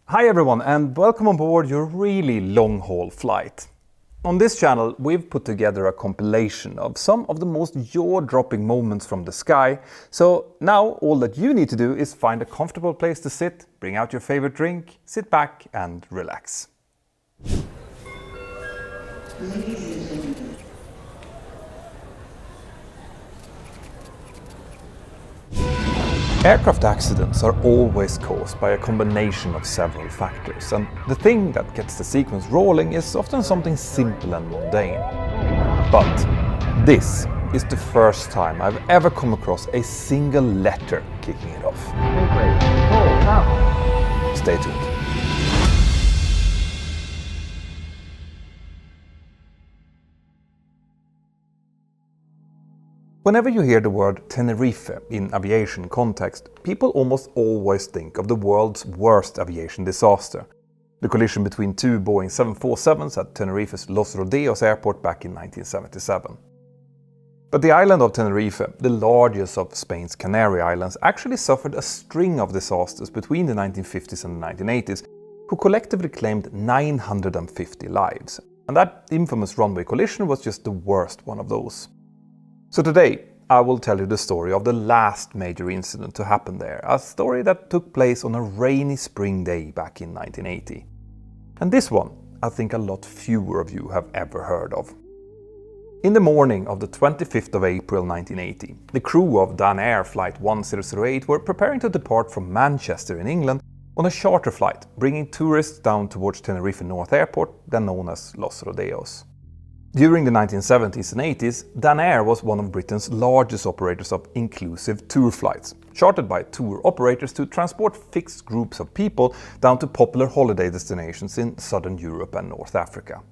Hi everyone and welcome on board your really long-haul flight. On this channel we've put together a compilation of some of the most jaw-dropping moments from the sky, so now all that you need to do is find a comfortable place to sit, bring out your favorite drink, sit back and relax. Aircraft accidents are always caused by a combination of several factors, and the thing that gets the sequence rolling is often something simple and mundane. But this is the first time I've ever come across a single letter kicking it off. Stay tuned. Whenever you hear the word Tenerife in aviation context, people almost always think of the world's worst aviation disaster, the collision between two Boeing 747s at Tenerife's Los Rodeos airport back in 1977. But the island of Tenerife, the largest of Spain's Canary Islands, actually suffered a string of disasters between the 1950s and the 1980s, who collectively claimed 950 lives. And that infamous runway collision was just the worst one of those. So today, I will tell you the story of the last major incident to happen there, a story that took place on a rainy spring day back in 1980. And this one, I think a lot fewer of you have ever heard of. In the morning of the 25th of April 1980, the crew of Air Flight 1008 were preparing to depart from Manchester in England on a charter flight, bringing tourists down towards Tenerife North Airport, then known as Los Rodeos. During the 1970s and 80s, Air was one of Britain's largest operators of inclusive tour flights, chartered by tour operators to transport fixed groups of people down to popular holiday destinations in southern Europe and North Africa.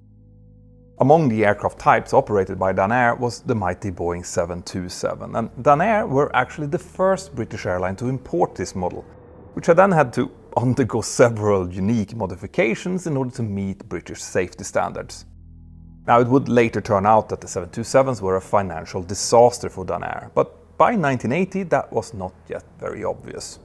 Among the aircraft types operated by Air was the mighty Boeing 727, and Air were actually the first British airline to import this model, which had then had to undergo several unique modifications in order to meet British safety standards. Now, it would later turn out that the 727s were a financial disaster for Air, but by 1980 that was not yet very obvious.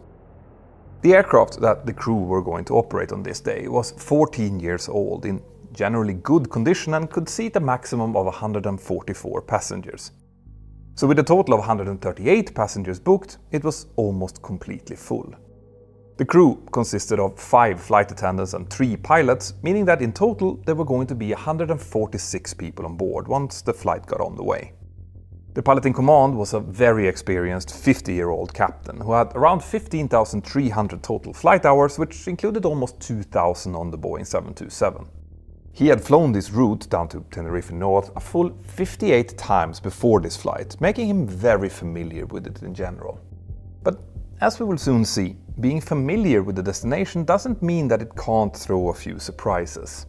The aircraft that the crew were going to operate on this day was 14 years old, in generally good condition, and could seat a maximum of 144 passengers. So with a total of 138 passengers booked, it was almost completely full. The crew consisted of 5 flight attendants and 3 pilots, meaning that in total there were going to be 146 people on board once the flight got on the way. The pilot in command was a very experienced 50-year-old captain who had around 15,300 total flight hours, which included almost 2,000 on the Boeing 727. He had flown this route down to Tenerife North a full 58 times before this flight, making him very familiar with it in general. But as we will soon see, being familiar with the destination doesn't mean that it can't throw a few surprises.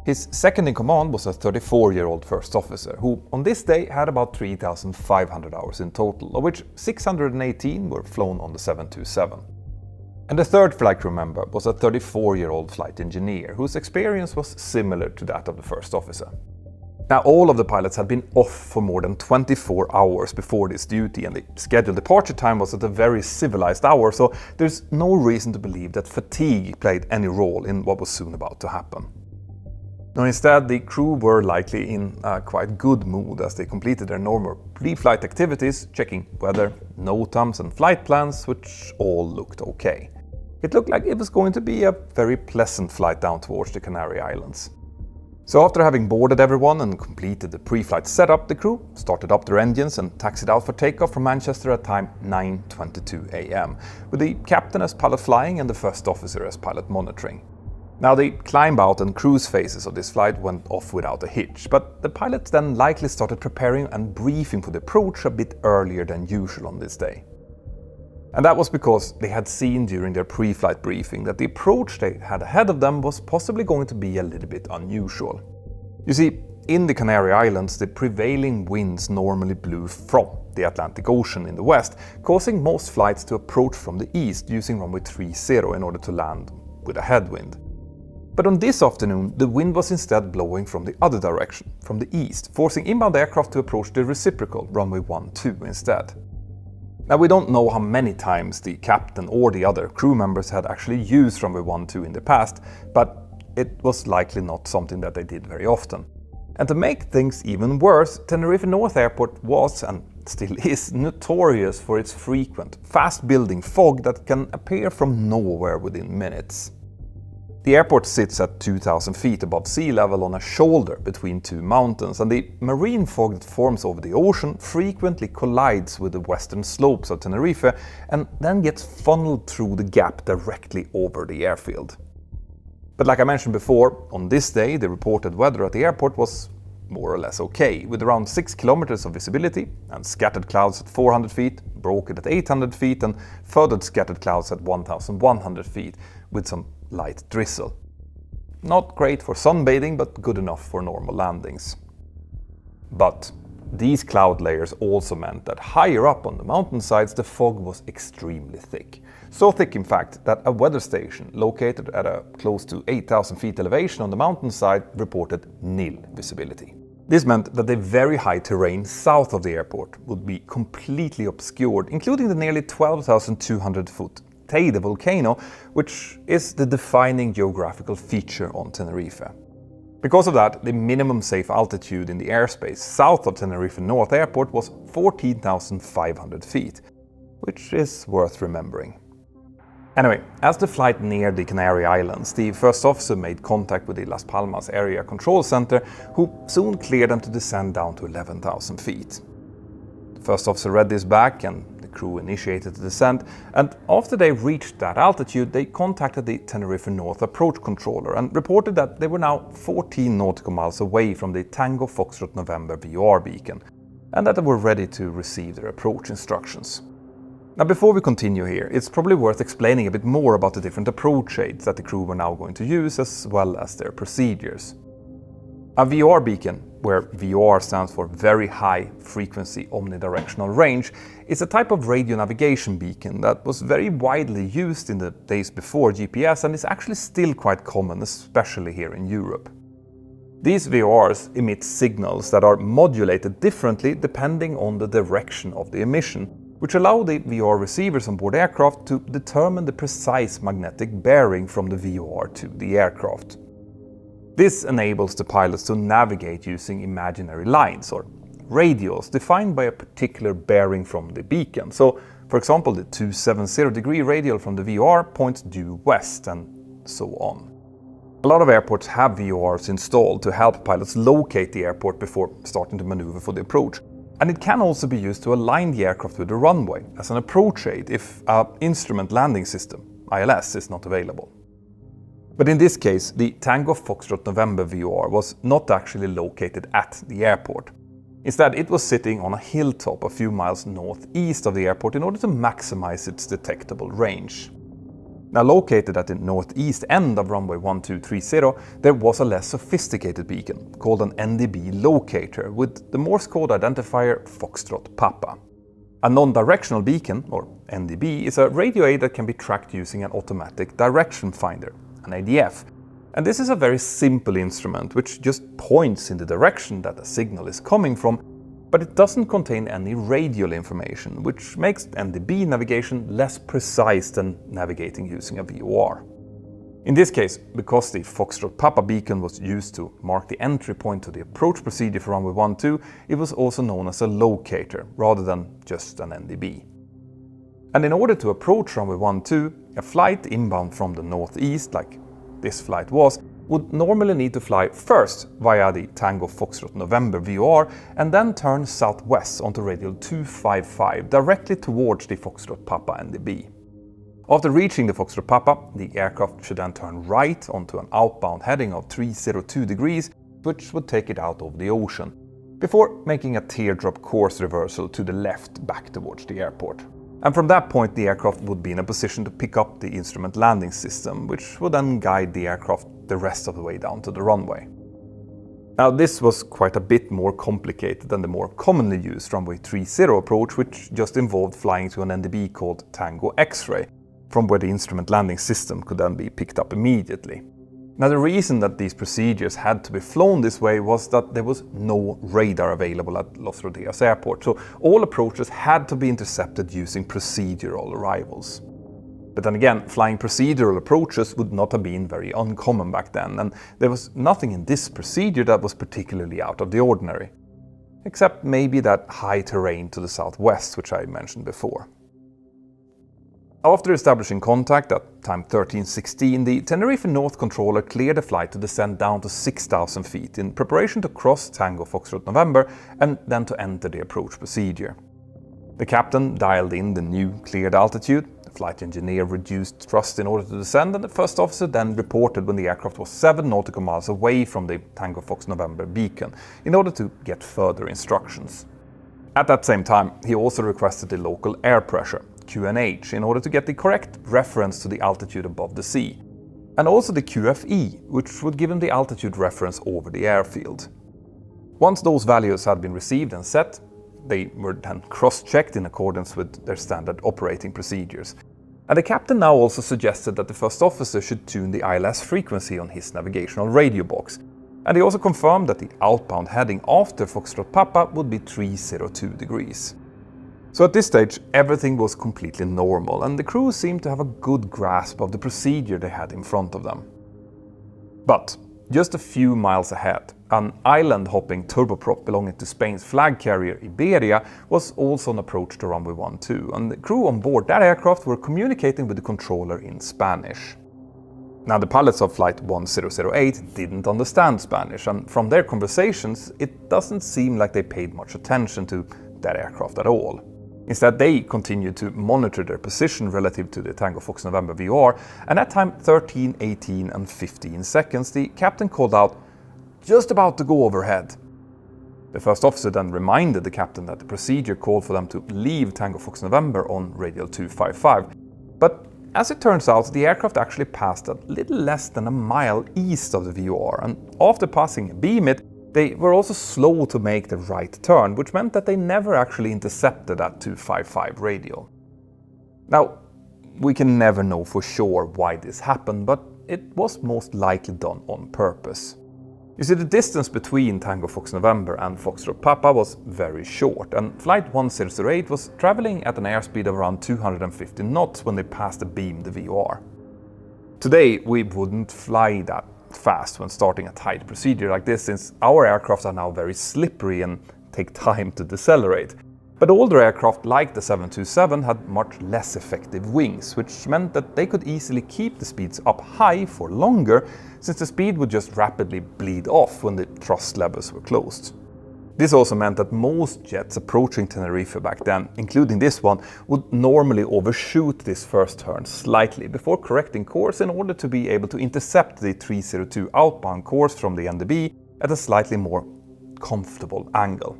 His second in command was a 34-year-old first officer, who on this day had about 3,500 hours in total, of which 618 were flown on the 727. And the third flight crew member was a 34-year-old flight engineer, whose experience was similar to that of the first officer. Now, all of the pilots had been off for more than 24 hours before this duty, and the scheduled departure time was at a very civilized hour, so there's no reason to believe that fatigue played any role in what was soon about to happen. Now, instead, the crew were likely in a quite good mood as they completed their normal pre-flight activities, checking weather, NOTAMs and flight plans, which all looked okay. It looked like it was going to be a very pleasant flight down towards the Canary Islands. So after having boarded everyone and completed the pre-flight setup, the crew started up their engines and taxied out for takeoff from Manchester at time 9:22 am, with the captain as pilot flying and the first officer as pilot monitoring. Now, the climb out and cruise phases of this flight went off without a hitch, but the pilots then likely started preparing and briefing for the approach a bit earlier than usual on this day. And that was because they had seen during their pre-flight briefing that the approach they had ahead of them was possibly going to be a little bit unusual. You see, in the Canary Islands, the prevailing winds normally blew from the Atlantic Ocean in the west, causing most flights to approach from the east using runway 30 in order to land with a headwind. But on this afternoon, the wind was instead blowing from the other direction, from the east, forcing inbound aircraft to approach the reciprocal runway 12 instead. Now, we don't know how many times the captain or the other crew members had actually used runway 12 in the past, but it was likely not something that they did very often. And to make things even worse, Tenerife North Airport was, and still is, notorious for its frequent, fast-building fog that can appear from nowhere within minutes. The airport sits at 2,000 feet above sea level on a shoulder between two mountains, and the marine fog that forms over the ocean frequently collides with the western slopes of Tenerife and then gets funneled through the gap directly over the airfield. But like I mentioned before, on this day the reported weather at the airport was more or less okay, with around 6 kilometers of visibility and scattered clouds at 400 feet, broken at 800 feet and further scattered clouds at 1,100 feet with some light drizzle. Not great for sunbathing, but good enough for normal landings. But these cloud layers also meant that higher up on the mountainsides the fog was extremely thick. So thick in fact that a weather station located at a close to 8,000 feet elevation on the mountainside reported nil visibility. This meant that the very high terrain south of the airport would be completely obscured, including the nearly 12,200 foot Teide volcano, which is the defining geographical feature on Tenerife. Because of that, the minimum safe altitude in the airspace south of Tenerife North Airport was 14,500 feet, which is worth remembering. Anyway, as the flight neared the Canary Islands, the first officer made contact with the Las Palmas Area Control Center, who soon cleared them to descend down to 11,000 feet. The first officer read this back and the crew initiated the descent, and after they reached that altitude they contacted the Tenerife North approach controller and reported that they were now 14 nautical miles away from the Tango Foxtrot November VOR beacon and that they were ready to receive their approach instructions. Now, before we continue here, it's probably worth explaining a bit more about the different approach aids that the crew were now going to use, as well as their procedures. A VOR beacon, where VOR stands for Very High Frequency Omnidirectional Range, is a type of radio navigation beacon that was very widely used in the days before GPS and is actually still quite common, especially here in Europe. These VORs emit signals that are modulated differently depending on the direction of the emission, which allow the VOR receivers on board aircraft to determine the precise magnetic bearing from the VOR to the aircraft. This enables the pilots to navigate using imaginary lines, or radials, defined by a particular bearing from the beacon. So, for example, the 270-degree radial from the VOR points due west, and so on. A lot of airports have VORs installed to help pilots locate the airport before starting to maneuver for the approach. And it can also be used to align the aircraft with the runway as an approach aid if an instrument landing system, ILS, is not available. But in this case, the Tango Foxtrot November VOR was not actually located at the airport. Instead, it was sitting on a hilltop a few miles northeast of the airport in order to maximize its detectable range. Now, located at the northeast end of runway 1230, there was a less sophisticated beacon called an NDB locator with the Morse code identifier Foxtrot Papa. A non-directional beacon, or NDB, is a radio aid that can be tracked using an automatic direction finder, an ADF. And this is a very simple instrument which just points in the direction that a signal is coming from, but it doesn't contain any radial information, which makes NDB navigation less precise than navigating using a VOR. In this case, because the Foxtrot Papa beacon was used to mark the entry point to the approach procedure for runway 12, it was also known as a locator, rather than just an NDB. And in order to approach runway 12, a flight inbound from the northeast, like this flight was, would normally need to fly first via the Tango Foxtrot November VOR and then turn southwest onto radial 255 directly towards the Foxtrot Papa NDB. After reaching the Foxtrot Papa, the aircraft should then turn right onto an outbound heading of 302 degrees, which would take it out over the ocean, before making a teardrop course reversal to the left back towards the airport. And from that point, the aircraft would be in a position to pick up the instrument landing system, which would then guide the aircraft the rest of the way down to the runway. Now, this was quite a bit more complicated than the more commonly used runway 30 approach, which just involved flying to an NDB called Tango X-ray, from where the instrument landing system could then be picked up immediately. Now, the reason that these procedures had to be flown this way was that there was no radar available at Los Rodeos airport, so all approaches had to be intercepted using procedural arrivals. But then again, flying procedural approaches would not have been very uncommon back then, and there was nothing in this procedure that was particularly out of the ordinary. Except maybe that high terrain to the southwest, which I mentioned before. After establishing contact at time 13:16, the Tenerife North controller cleared the flight to descend down to 6,000 feet in preparation to cross Tango Foxtrot November and then to enter the approach procedure. The captain dialed in the new cleared altitude, the flight engineer reduced thrust in order to descend, and the first officer then reported when the aircraft was 7 nautical miles away from the Tango Fox November beacon in order to get further instructions. At that same time, he also requested the local air pressure, QNH, in order to get the correct reference to the altitude above the sea, and also the QFE, which would give him the altitude reference over the airfield. Once those values had been received and set, they were then cross-checked in accordance with their standard operating procedures. And the captain now also suggested that the first officer should tune the ILS frequency on his navigational radio box. And he also confirmed that the outbound heading after Foxtrot Papa would be 302 degrees. So at this stage, everything was completely normal, and the crew seemed to have a good grasp of the procedure they had in front of them. But just a few miles ahead, an island-hopping turboprop belonging to Spain's flag carrier Iberia was also on approach to runway 12, and the crew on board that aircraft were communicating with the controller in Spanish. Now, the pilots of Flight 1008 didn't understand Spanish, and from their conversations, it doesn't seem like they paid much attention to that aircraft at all. Instead, they continued to monitor their position relative to the Tango Fox November VOR, and at time 13, 18 and 15 seconds, the captain called out, "Just about to go overhead." The first officer then reminded the captain that the procedure called for them to leave Tango Fox November on radial 255, but as it turns out, the aircraft actually passed a little less than a mile east of the VOR, and after passing a BMIT, they were also slow to make the right turn, which meant that they never actually intercepted that 255 radial. Now, we can never know for sure why this happened, but it was most likely done on purpose. You see, the distance between Tango Fox November and Foxtrot Papa was very short, and Flight 1008 was traveling at an airspeed of around 250 knots when they passed the beam, the VOR. Today, we wouldn't fly that fast when starting a tight procedure like this, since our aircraft are now very slippery and take time to decelerate. But older aircraft like the 727 had much less effective wings, which meant that they could easily keep the speeds up high for longer, since the speed would just rapidly bleed off when the thrust levers were closed. This also meant that most jets approaching Tenerife back then, including this one, would normally overshoot this first turn slightly before correcting course in order to be able to intercept the 302 outbound course from the NDB at a slightly more comfortable angle.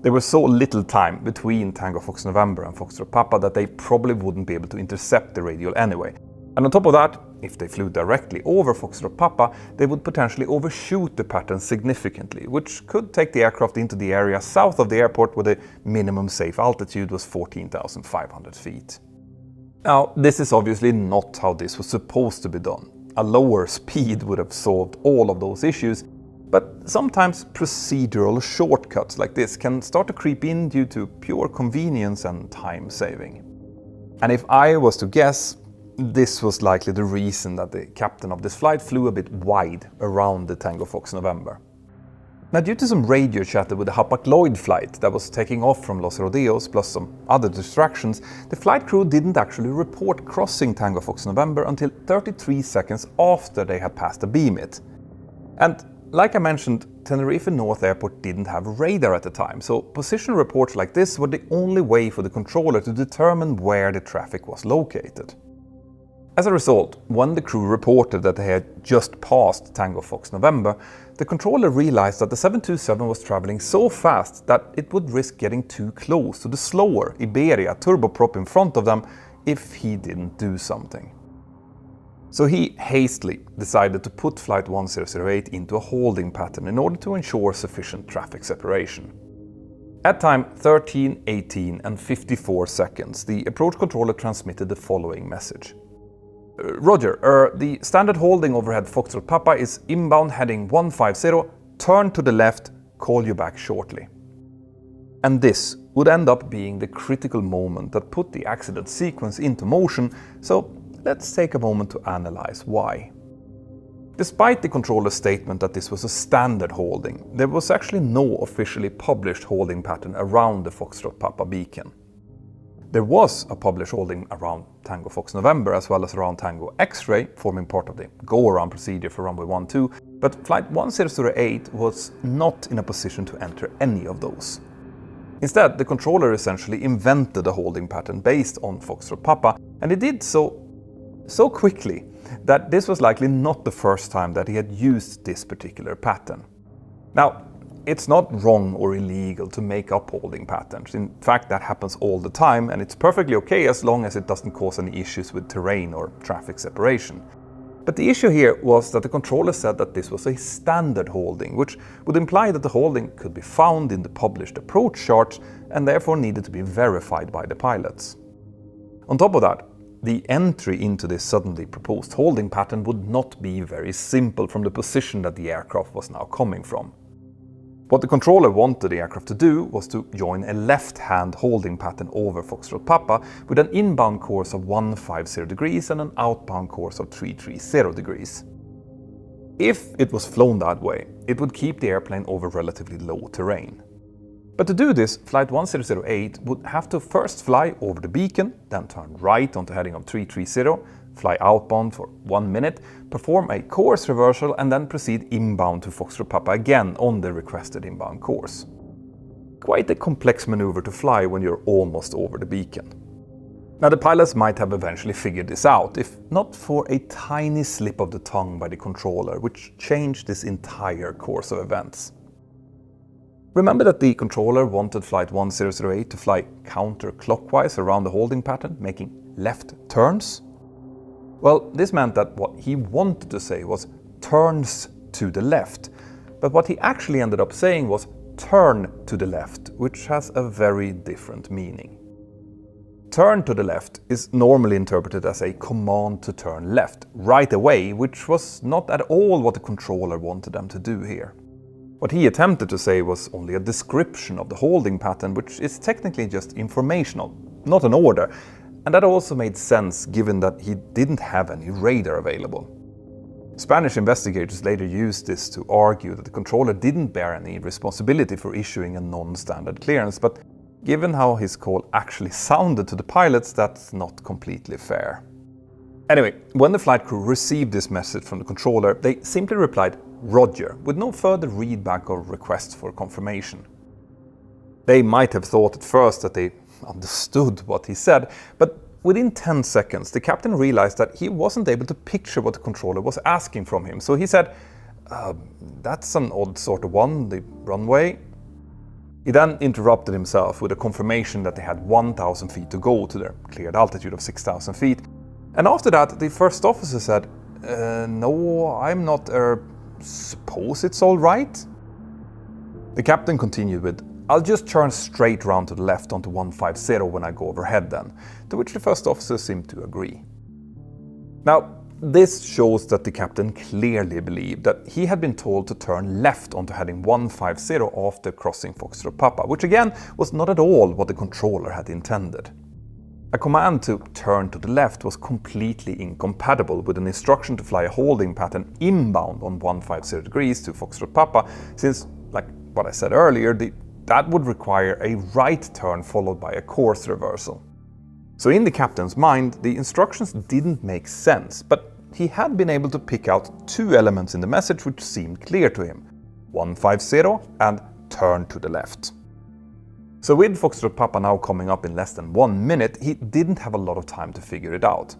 There was so little time between Tango Fox November and Foxtrot Papa that they probably wouldn't be able to intercept the radial anyway. And on top of that, if they flew directly over Foxtrot Papa, they would potentially overshoot the pattern significantly, which could take the aircraft into the area south of the airport where the minimum safe altitude was 14,500 feet. Now, this is obviously not how this was supposed to be done. A lower speed would have solved all of those issues, but sometimes procedural shortcuts like this can start to creep in due to pure convenience and time saving. And if I was to guess, this was likely the reason that the captain of this flight flew a bit wide around the Tango Fox November. Now, due to some radio chatter with the Hapag-Lloyd flight that was taking off from Los Rodeos plus some other distractions, the flight crew didn't actually report crossing Tango Fox November until 33 seconds after they had passed the BMIT. And like I mentioned, Tenerife North Airport didn't have radar at the time, so position reports like this were the only way for the controller to determine where the traffic was located. As a result, when the crew reported that they had just passed Tango Fox November, the controller realized that the 727 was traveling so fast that it would risk getting too close to the slower Iberia turboprop in front of them if he didn't do something. So he hastily decided to put Flight 1008 into a holding pattern in order to ensure sufficient traffic separation. At time 13, 18 and 54 seconds, the approach controller transmitted the following message. Roger, the standard holding overhead Foxtrot Papa is inbound heading 150, turn to the left, call you back shortly. And this would end up being the critical moment that put the accident sequence into motion, so let's take a moment to analyze why. Despite the controller's statement that this was a standard holding, there was actually no officially published holding pattern around the Foxtrot Papa beacon. There was a published holding around Tango Fox November as well as around Tango X-ray, forming part of the go-around procedure for runway 12, but Flight 1008 was not in a position to enter any of those. Instead, the controller essentially invented a holding pattern based on Foxtrot Papa, and he did so quickly that this was likely not the first time that he had used this particular pattern. Now, it's not wrong or illegal to make up holding patterns. In fact, that happens all the time, and it's perfectly okay as long as it doesn't cause any issues with terrain or traffic separation. But the issue here was that the controller said that this was a standard holding, which would imply that the holding could be found in the published approach charts and therefore needed to be verified by the pilots. On top of that, the entry into this suddenly proposed holding pattern would not be very simple from the position that the aircraft was now coming from. What the controller wanted the aircraft to do was to join a left-hand holding pattern over Foxtrot Papa with an inbound course of 150 degrees and an outbound course of 330 degrees. If it was flown that way, it would keep the airplane over relatively low terrain. But to do this, Flight 1008 would have to first fly over the beacon, then turn right onto heading of 330, fly outbound for 1 minute, perform a course reversal and then proceed inbound to Foxtrot Papa again on the requested inbound course. Quite a complex maneuver to fly when you're almost over the beacon. Now, the pilots might have eventually figured this out, if not for a tiny slip of the tongue by the controller, which changed this entire course of events. Remember that the controller wanted Flight 1008 to fly counterclockwise around the holding pattern, making left turns? Well, this meant that what he wanted to say was turns to the left, but what he actually ended up saying was turn to the left, which has a very different meaning. Turn to the left is normally interpreted as a command to turn left right away, which was not at all what the controller wanted them to do here. What he attempted to say was only a description of the holding pattern, which is technically just informational, not an order. And that also made sense given that he didn't have any radar available. Spanish investigators later used this to argue that the controller didn't bear any responsibility for issuing a non-standard clearance, but given how his call actually sounded to the pilots, that's not completely fair. Anyway, when the flight crew received this message from the controller, they simply replied "Roger" with no further readback or request for confirmation. They might have thought at first that they understood what he said, but within 10 seconds the captain realized that he wasn't able to picture what the controller was asking from him, so he said, "That's an odd sort of one, the runway." He then interrupted himself with a confirmation that they had 1,000 feet to go to their cleared altitude of 6,000 feet, and after that the first officer said, "No, I'm not, suppose it's all right?" The captain continued with, "I'll just turn straight round to the left onto 150 when I go overhead then," to which the first officer seemed to agree. Now, this shows that the captain clearly believed that he had been told to turn left onto heading 150 after crossing Foxtrot Papa, which again was not at all what the controller had intended. A command to turn to the left was completely incompatible with an instruction to fly a holding pattern inbound on 150 degrees to Foxtrot Papa, since, like what I said earlier, that would require a right turn followed by a course reversal. So in the captain's mind, the instructions didn't make sense, but he had been able to pick out two elements in the message which seemed clear to him: 150 and turn to the left. So with Foxtrot Papa now coming up in less than 1 minute, he didn't have a lot of time to figure it out.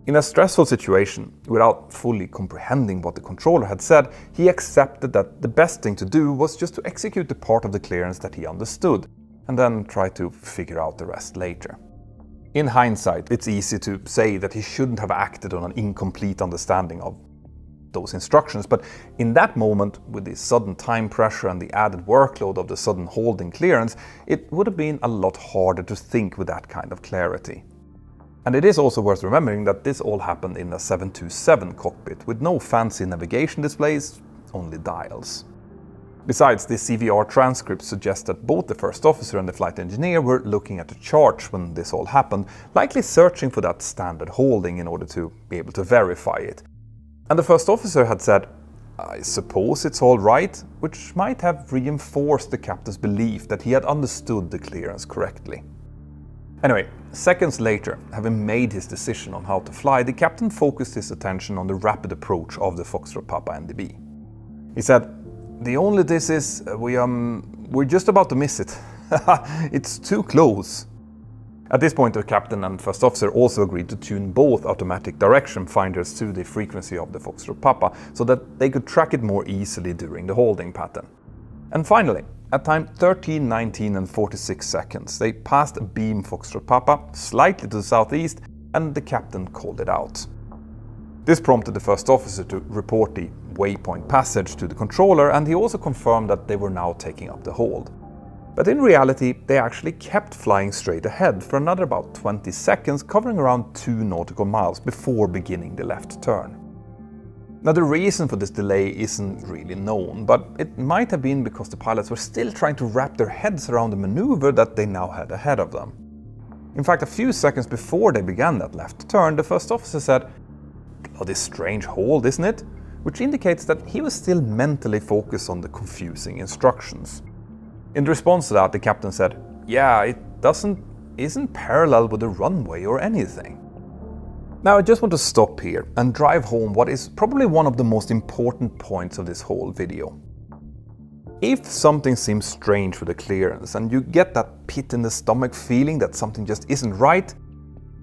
In a stressful situation, without fully comprehending what the controller had said, he accepted that the best thing to do was just to execute the part of the clearance that he understood, and then try to figure out the rest later. In hindsight, it's easy to say that he shouldn't have acted on an incomplete understanding of those instructions, but in that moment, with the sudden time pressure and the added workload of the sudden holding clearance, it would have been a lot harder to think with that kind of clarity. And it is also worth remembering that this all happened in a 727 cockpit with no fancy navigation displays, only dials. Besides, the CVR transcript suggests that both the first officer and the flight engineer were looking at the charts when this all happened, likely searching for that standard holding in order to be able to verify it. And the first officer had said, "I suppose it's all right," which might have reinforced the captain's belief that he had understood the clearance correctly. Anyway, seconds later, having made his decision on how to fly, the captain focused his attention on the rapid approach of the Foxtrot Papa NDB. He said, "The only this is, we're just about to miss it. It's too close." At this point, the captain and first officer also agreed to tune both automatic direction finders to the frequency of the Foxtrot Papa so that they could track it more easily during the holding pattern. And finally, at time 13, 19 and 46 seconds, they passed a beam Foxtrot Papa slightly to the southeast, and the captain called it out. This prompted the first officer to report the waypoint passage to the controller, and he also confirmed that they were now taking up the hold. But in reality, they actually kept flying straight ahead for another about 20 seconds, covering around 2 nautical miles before beginning the left turn. Now, the reason for this delay isn't really known, but it might have been because the pilots were still trying to wrap their heads around the maneuver that they now had ahead of them. In fact, a few seconds before they began that left turn, the first officer said, "Bloody strange hold, isn't it?" which indicates that he was still mentally focused on the confusing instructions. In response to that, the captain said, "Yeah, it isn't parallel with the runway or anything." Now, I just want to stop here and drive home what is probably one of the most important points of this whole video. If something seems strange with the clearance and you get that pit in the stomach feeling that something just isn't right,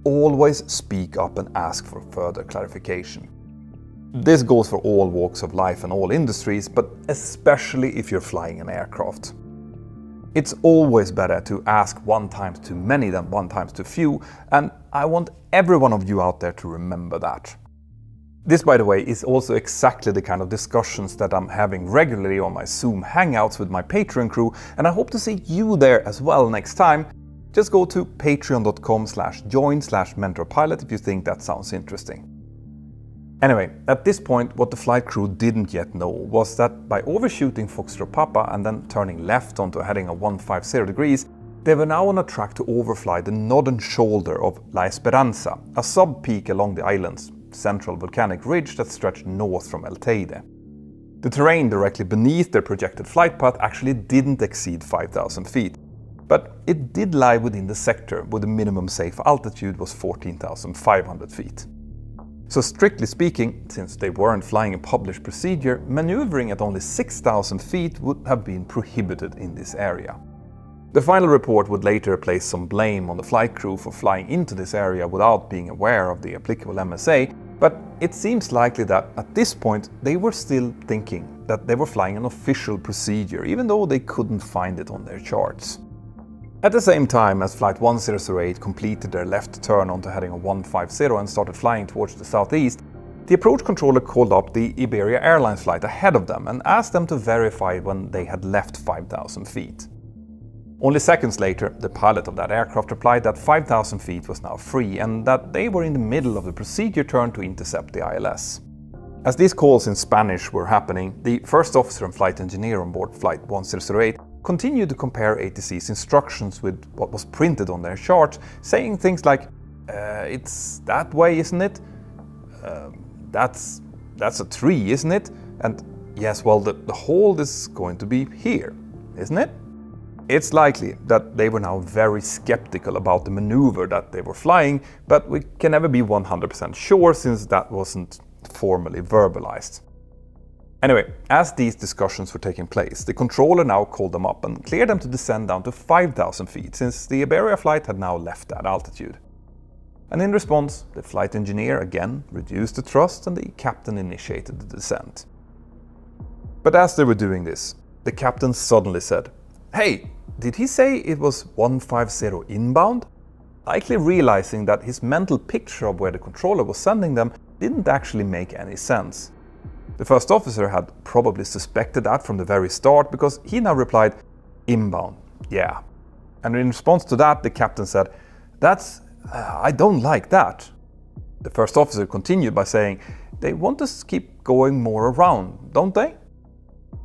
always speak up and ask for further clarification. This goes for all walks of life and all industries, but especially if you're flying an aircraft. It's always better to ask 1 times too many than 1 times too few, and I want every one of you out there to remember that. This, by the way, is also exactly the kind of discussions that I'm having regularly on my Zoom Hangouts with my Patreon crew, and I hope to see you there as well next time. Just go to patreon.com/join/mentorpilot if you think that sounds interesting. Anyway, at this point, what the flight crew didn't yet know was that by overshooting Foxtrot Papa and then turning left onto a heading of 150 degrees, they were now on a track to overfly the northern shoulder of La Esperanza, a sub-peak along the island's central volcanic ridge that stretched north from El Teide. The terrain directly beneath their projected flight path actually didn't exceed 5,000 feet, but it did lie within the sector where the minimum safe altitude was 14,500 feet. So strictly speaking, since they weren't flying a published procedure, maneuvering at only 6,000 feet would have been prohibited in this area. The final report would later place some blame on the flight crew for flying into this area without being aware of the applicable MSA, but it seems likely that at this point they were still thinking that they were flying an official procedure, even though they couldn't find it on their charts. At the same time as Flight 1008 completed their left turn onto heading of 150 and started flying towards the southeast, the approach controller called up the Siberian Airlines Flight ahead of them and asked them to verify when they had left 5,000 feet. Only seconds later, the pilot of that aircraft replied that 5,000 feet was now free and that they were in the middle of the procedure turn to intercept the ILS. As these calls in Spanish were happening, the first officer and flight engineer on board Flight 1008 continued to compare ATC's instructions with what was printed on their chart, saying things like, "It's that way, isn't it? That's a tree, isn't it? And yes, well, the hold is going to be here, isn't it?" It's likely that they were now very skeptical about the maneuver that they were flying, but we can never be 100% sure since that wasn't formally verbalized. Anyway, as these discussions were taking place, the controller now called them up and cleared them to descend down to 5,000 feet since the Iberia flight had now left that altitude. And in response, the flight engineer again reduced the thrust and the captain initiated the descent. But as they were doing this, the captain suddenly said, "Hey, did he say it was 150 inbound?" Likely realizing that his mental picture of where the controller was sending them didn't actually make any sense. The first officer had probably suspected that from the very start because he now replied, "Inbound, yeah." And in response to that, the captain said, "That's I don't like that." The first officer continued by saying, "They want us to keep going more around, don't they?"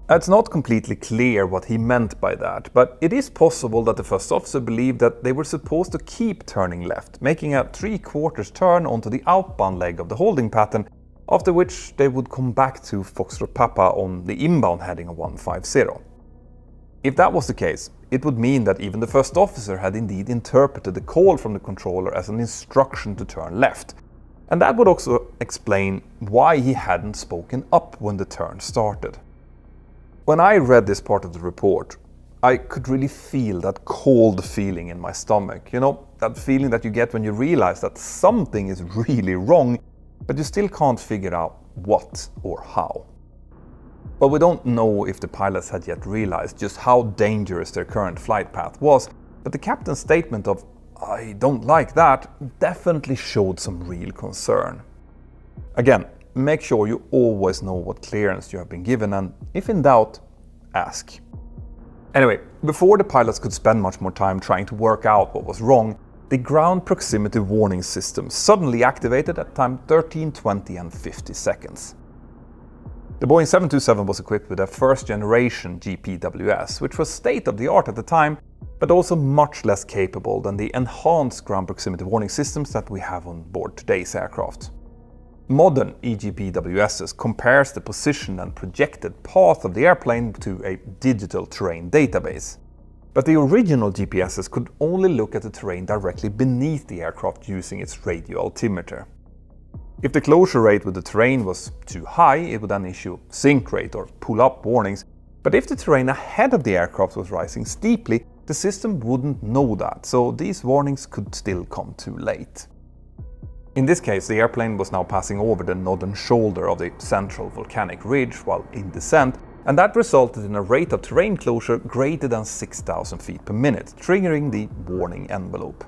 It's not completely clear what he meant by that, but it is possible that the first officer believed that they were supposed to keep turning left, making a 3/4 turn onto the outbound leg of the holding pattern, after which they would come back to Foxtrot Papa on the inbound heading of 150. If that was the case, it would mean that even the first officer had indeed interpreted the call from the controller as an instruction to turn left. And that would also explain why he hadn't spoken up when the turn started. When I read this part of the report, I could really feel that cold feeling in my stomach. You know, that feeling that you get when you realize that something is really wrong, but you still can't figure out what or how. But we don't know if the pilots had yet realized just how dangerous their current flight path was, but the captain's statement of "I don't like that" definitely showed some real concern. Again, make sure you always know what clearance you have been given, and if in doubt, ask. Anyway, before the pilots could spend much more time trying to work out what was wrong, the ground proximity warning system suddenly activated at time 13:20 and 50 seconds. The Boeing 727 was equipped with a first-generation GPWS, which was state-of-the-art at the time, but also much less capable than the enhanced ground proximity warning systems that we have on board today's aircraft. Modern eGPWSs compares the position and projected path of the airplane to a digital terrain database. But the original GPSs could only look at the terrain directly beneath the aircraft using its radio altimeter. If the closure rate with the terrain was too high, it would then issue sink rate or pull up warnings. But if the terrain ahead of the aircraft was rising steeply, the system wouldn't know that, so these warnings could still come too late. In this case, the airplane was now passing over the northern shoulder of the central volcanic ridge while in descent, and that resulted in a rate of terrain closure greater than 6,000 feet per minute, triggering the warning envelope.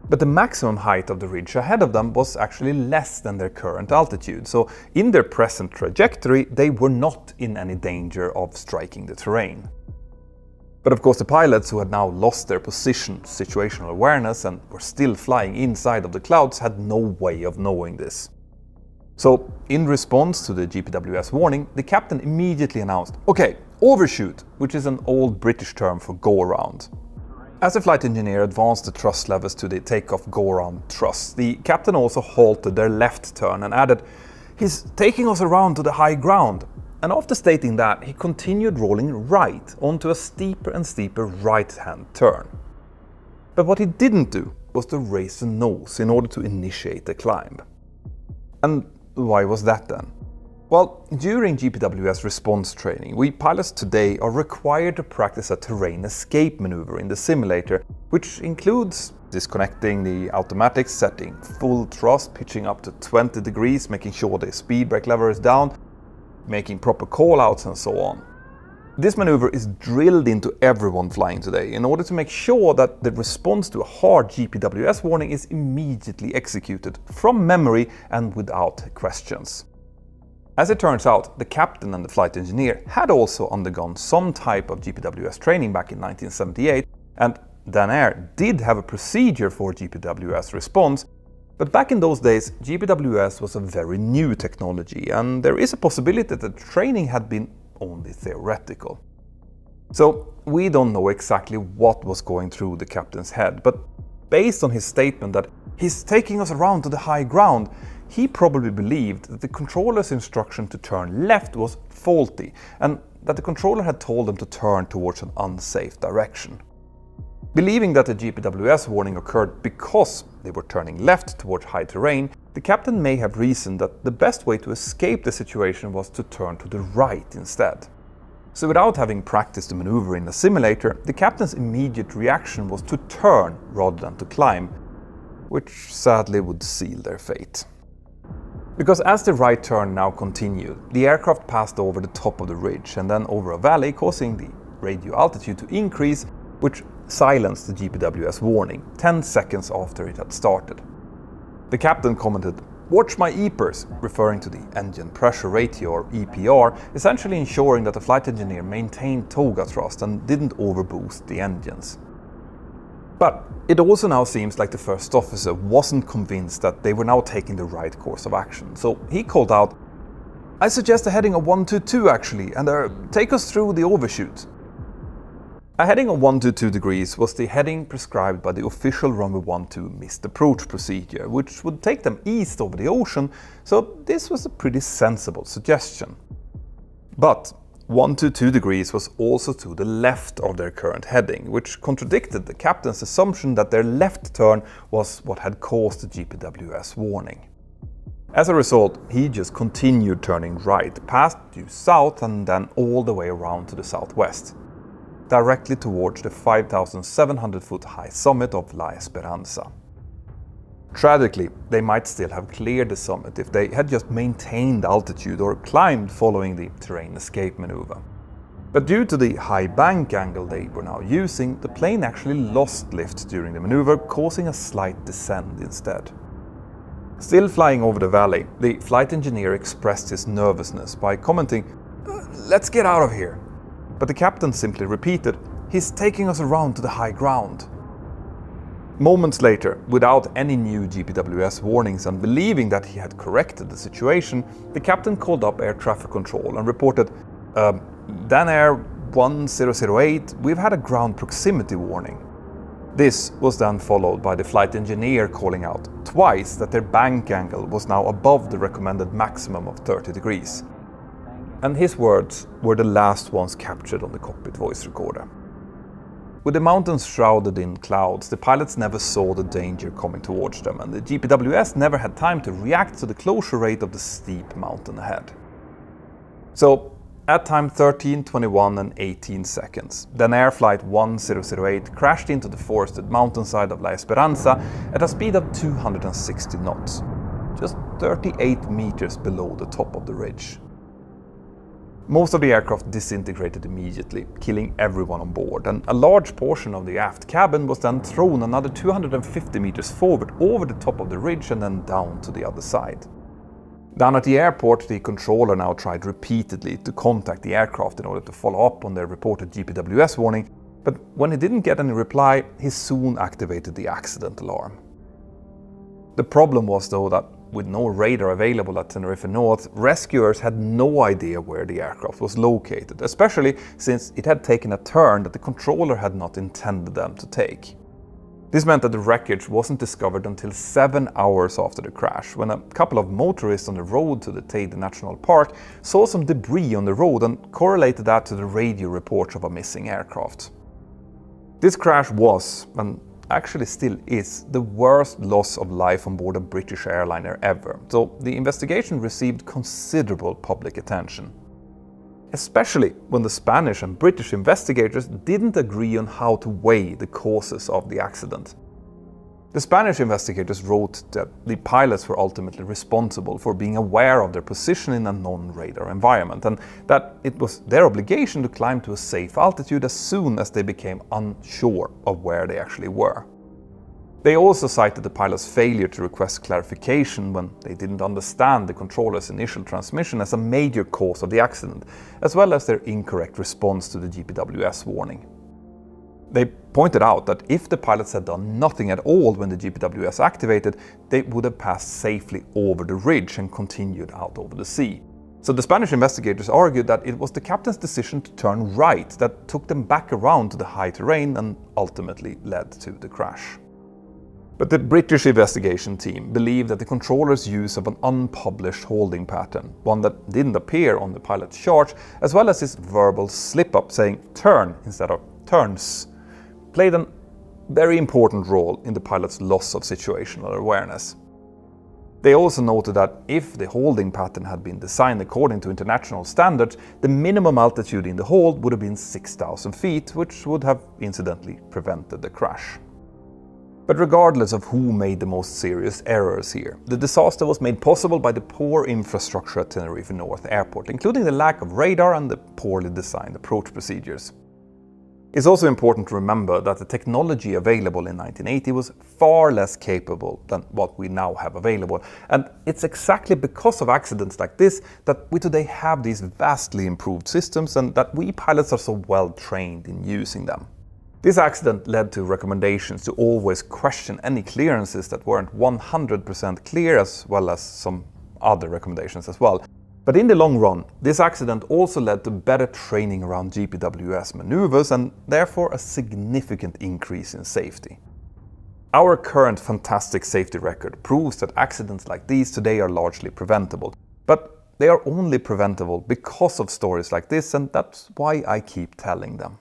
But the maximum height of the ridge ahead of them was actually less than their current altitude, so in their present trajectory they were not in any danger of striking the terrain. But of course the pilots, who had now lost their position, situational awareness, and were still flying inside of the clouds, had no way of knowing this. So, in response to the GPWS warning, the captain immediately announced, "Okay, overshoot," which is an old British term for go around. As the flight engineer advanced the thrust levers to the takeoff go-around thrust, the captain also halted their left turn and added, "He's taking us around to the high ground." And after stating that, he continued rolling right onto a steeper and steeper right-hand turn. But what he didn't do was to raise the nose in order to initiate the climb. And why was that then? Well, during GPWS response training, we pilots today are required to practice a terrain escape maneuver in the simulator, which includes disconnecting the automatics, setting full thrust, pitching up to 20 degrees, making sure the speed brake lever is down, making proper call-outs and so on. This maneuver is drilled into everyone flying today in order to make sure that the response to a hard GPWS warning is immediately executed from memory and without questions. As it turns out, the captain and the flight engineer had also undergone some type of GPWS training back in 1978, and Danair did have a procedure for GPWS response, but back in those days GPWS was a very new technology, and there is a possibility that the training had been only theoretical. So we don't know exactly what was going through the captain's head, but based on his statement that he's taking us around to the high ground, he probably believed that the controller's instruction to turn left was faulty, and that the controller had told them to turn towards an unsafe direction. Believing that the GPWS warning occurred because they were turning left towards high terrain, the captain may have reasoned that the best way to escape the situation was to turn to the right instead. So without having practiced the maneuver in the simulator, the captain's immediate reaction was to turn rather than to climb, which sadly would seal their fate. Because as the right turn now continued, the aircraft passed over the top of the ridge and then over a valley, causing the radio altitude to increase, which silenced the GPWS warning 10 seconds after it had started. The captain commented, "Watch my EPRs," referring to the engine pressure ratio or EPR, essentially ensuring that the flight engineer maintained toga thrust and didn't overboost the engines. But it also now seems like the first officer wasn't convinced that they were now taking the right course of action. So he called out, "I suggest a heading of 122 actually, and take us through the overshoot." A heading of 122 degrees was the heading prescribed by the official runway 12 missed approach procedure, which would take them east over the ocean, so this was a pretty sensible suggestion. But 122 degrees was also to the left of their current heading, which contradicted the captain's assumption that their left turn was what had caused the GPWS warning. As a result, he just continued turning right, past due south and then all the way around to the southwest, directly towards the 5,700 foot high summit of La Esperanza. Tragically, they might still have cleared the summit if they had just maintained altitude or climbed following the terrain escape maneuver. But due to the high bank angle they were now using, the plane actually lost lift during the maneuver, causing a slight descent instead. Still flying over the valley, the flight engineer expressed his nervousness by commenting, "Let's get out of here." But the captain simply repeated, "He's taking us around to the high ground." Moments later, without any new GPWS warnings and believing that he had corrected the situation, the captain called up air traffic control and reported, "Dan Air 1008, we've had a ground proximity warning." This was then followed by the flight engineer calling out twice that their bank angle was now above the recommended maximum of 30 degrees. And his words were the last ones captured on the cockpit voice recorder. With the mountains shrouded in clouds, the pilots never saw the danger coming towards them, and the GPWS never had time to react to the closure rate of the steep mountain ahead. So, at time 13, 21 and 18 seconds, Dan Air Flight 1008 crashed into the forested mountainside of La Esperanza at a speed of 260 knots, just 38 meters below the top of the ridge. Most of the aircraft disintegrated immediately, killing everyone on board, and a large portion of the aft cabin was then thrown another 250 meters forward over the top of the ridge and then down to the other side. Down at the airport, the controller now tried repeatedly to contact the aircraft in order to follow up on their reported GPWS warning, but when he didn't get any reply, he soon activated the accident alarm. The problem was though that with no radar available at Tenerife North, rescuers had no idea where the aircraft was located, especially since it had taken a turn that the controller had not intended them to take. This meant that the wreckage wasn't discovered until 7 hours after the crash, when a couple of motorists on the road to the Teide National Park saw some debris on the road and correlated that to the radio reports of a missing aircraft. This crash was, and actually still is, the worst loss of life on board a British airliner ever, so the investigation received considerable public attention. Especially when the Spanish and British investigators didn't agree on how to weigh the causes of the accident. The Spanish investigators wrote that the pilots were ultimately responsible for being aware of their position in a non-radar environment, and that it was their obligation to climb to a safe altitude as soon as they became unsure of where they actually were. They also cited the pilots' failure to request clarification when they didn't understand the controller's initial transmission as a major cause of the accident, as well as their incorrect response to the GPWS warning. They pointed out that if the pilots had done nothing at all when the GPWS activated, they would have passed safely over the ridge and continued out over the sea. So the Spanish investigators argued that it was the captain's decision to turn right that took them back around to the high terrain and ultimately led to the crash. But the British investigation team believed that the controller's use of an unpublished holding pattern, one that didn't appear on the pilot's chart, as well as his verbal slip-up saying "turn" instead of "turns," played a very important role in the pilot's loss of situational awareness. They also noted that if the holding pattern had been designed according to international standards, the minimum altitude in the hold would have been 6,000 feet, which would have incidentally prevented the crash. But regardless of who made the most serious errors here, the disaster was made possible by the poor infrastructure at Tenerife North Airport, including the lack of radar and the poorly designed approach procedures. It's also important to remember that the technology available in 1980 was far less capable than what we now have available, and it's exactly because of accidents like this that we today have these vastly improved systems and that we pilots are so well trained in using them. This accident led to recommendations to always question any clearances that weren't 100% clear, as well as some other recommendations as well. But in the long run, this accident also led to better training around GPWS maneuvers and therefore a significant increase in safety. Our current fantastic safety record proves that accidents like these today are largely preventable. But they are only preventable because of stories like this, and that's why I keep telling them.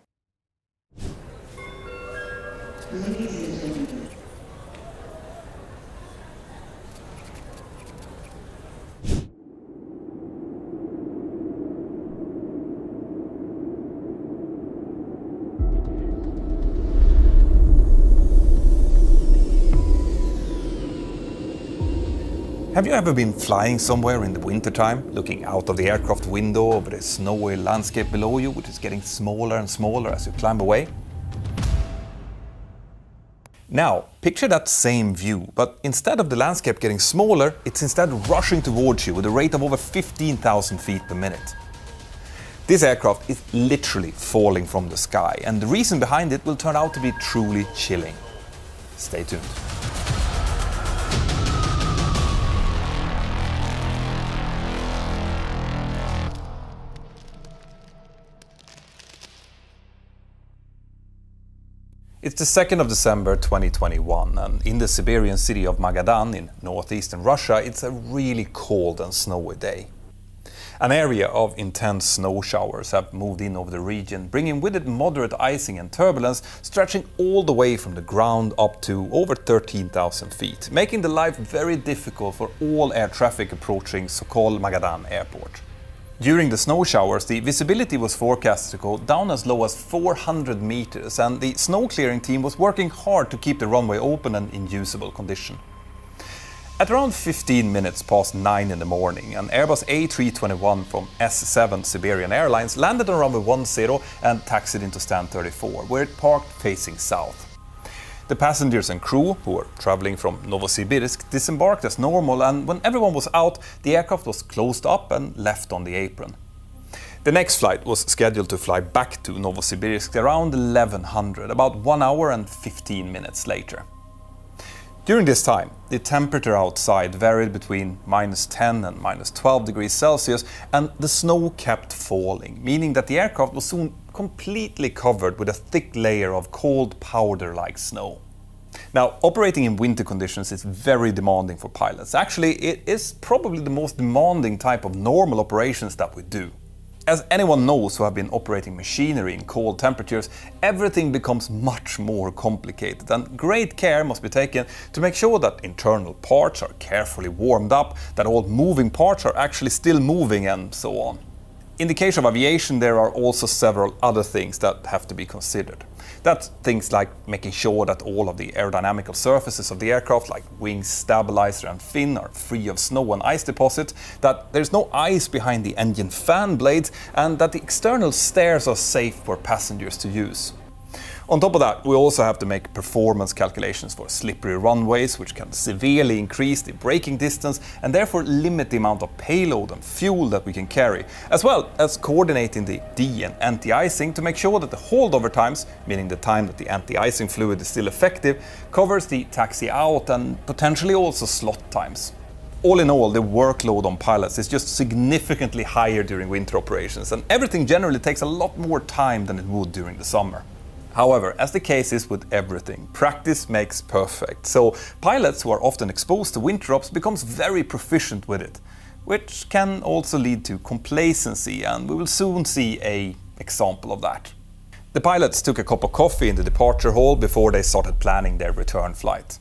Have you ever been flying somewhere in the wintertime, looking out of the aircraft window over the snowy landscape below you, which is getting smaller and smaller as you climb away? Now, picture that same view, but instead of the landscape getting smaller, it's instead rushing towards you with a rate of over 15,000 feet per minute. This aircraft is literally falling from the sky, and the reason behind it will turn out to be truly chilling. Stay tuned. It's the 2nd of December 2021, and in the Siberian city of Magadan in northeastern Russia, it's a really cold and snowy day. An area of intense snow showers have moved in over the region, bringing with it moderate icing and turbulence, stretching all the way from the ground up to over 13,000 feet, making the life very difficult for all air traffic approaching Sokol-Magadan airport. During the snow showers, the visibility was forecasted to go down as low as 400 meters, and the snow clearing team was working hard to keep the runway open and in usable condition. At around 15 minutes past 9 in the morning, an Airbus A321 from S7 Siberian Airlines landed on runway 10 and taxied into stand 34, where it parked facing south. The passengers and crew, who were traveling from Novosibirsk, disembarked as normal, and when everyone was out, the aircraft was closed up and left on the apron. The next flight was scheduled to fly back to Novosibirsk around 1100, about 1 hour and 15 minutes later. During this time, the temperature outside varied between -10 and -12 degrees Celsius, and the snow kept falling, meaning that the aircraft was soon completely covered with a thick layer of cold powder-like snow. Now, operating in winter conditions is very demanding for pilots. Actually, it is probably the most demanding type of normal operations that we do. As anyone knows who have been operating machinery in cold temperatures, everything becomes much more complicated, and great care must be taken to make sure that internal parts are carefully warmed up, that all moving parts are actually still moving, and so on. In the case of aviation, there are also several other things that have to be considered. That's things like making sure that all of the aerodynamical surfaces of the aircraft, like wings, stabilizer and fin, are free of snow and ice deposit, that there's no ice behind the engine fan blades, and that the external stairs are safe for passengers to use. On top of that, we also have to make performance calculations for slippery runways, which can severely increase the braking distance and therefore limit the amount of payload and fuel that we can carry, as well as coordinating the de- and anti-icing to make sure that the holdover times, meaning the time that the anti-icing fluid is still effective, covers the taxi out and potentially also slot times. All in all, the workload on pilots is just significantly higher during winter operations, and everything generally takes a lot more time than it would during the summer. However, as the case is with everything, practice makes perfect, so pilots who are often exposed to winter ops becomes very proficient with it, which can also lead to complacency, and we will soon see an example of that. The pilots took a cup of coffee in the departure hall before they started planning their return flight.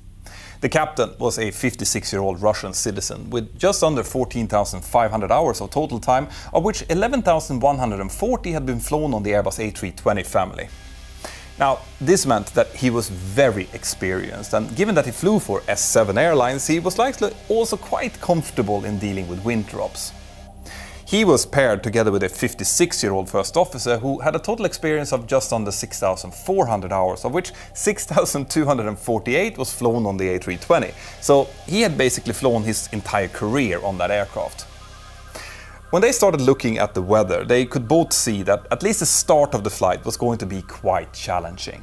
The captain was a 56-year-old Russian citizen with just under 14,500 hours of total time, of which 11,140 had been flown on the Airbus A320 family. Now, this meant that he was very experienced, and given that he flew for S7 Airlines, he was likely also quite comfortable in dealing with winter ops. He was paired together with a 56-year-old first officer who had a total experience of just under 6,400 hours, of which 6,248 was flown on the A320, so he had basically flown his entire career on that aircraft. When they started looking at the weather, they could both see that at least the start of the flight was going to be quite challenging.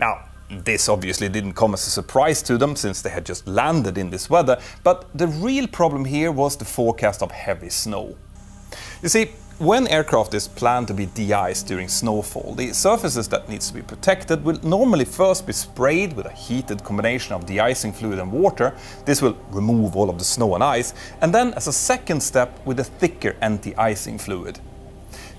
Now, this obviously didn't come as a surprise to them since they had just landed in this weather, but the real problem here was the forecast of heavy snow. You see, when aircraft is planned to be de-iced during snowfall, the surfaces that needs to be protected will normally first be sprayed with a heated combination of de-icing fluid and water. This will remove all of the snow and ice, and then as a second step with a thicker anti-icing fluid.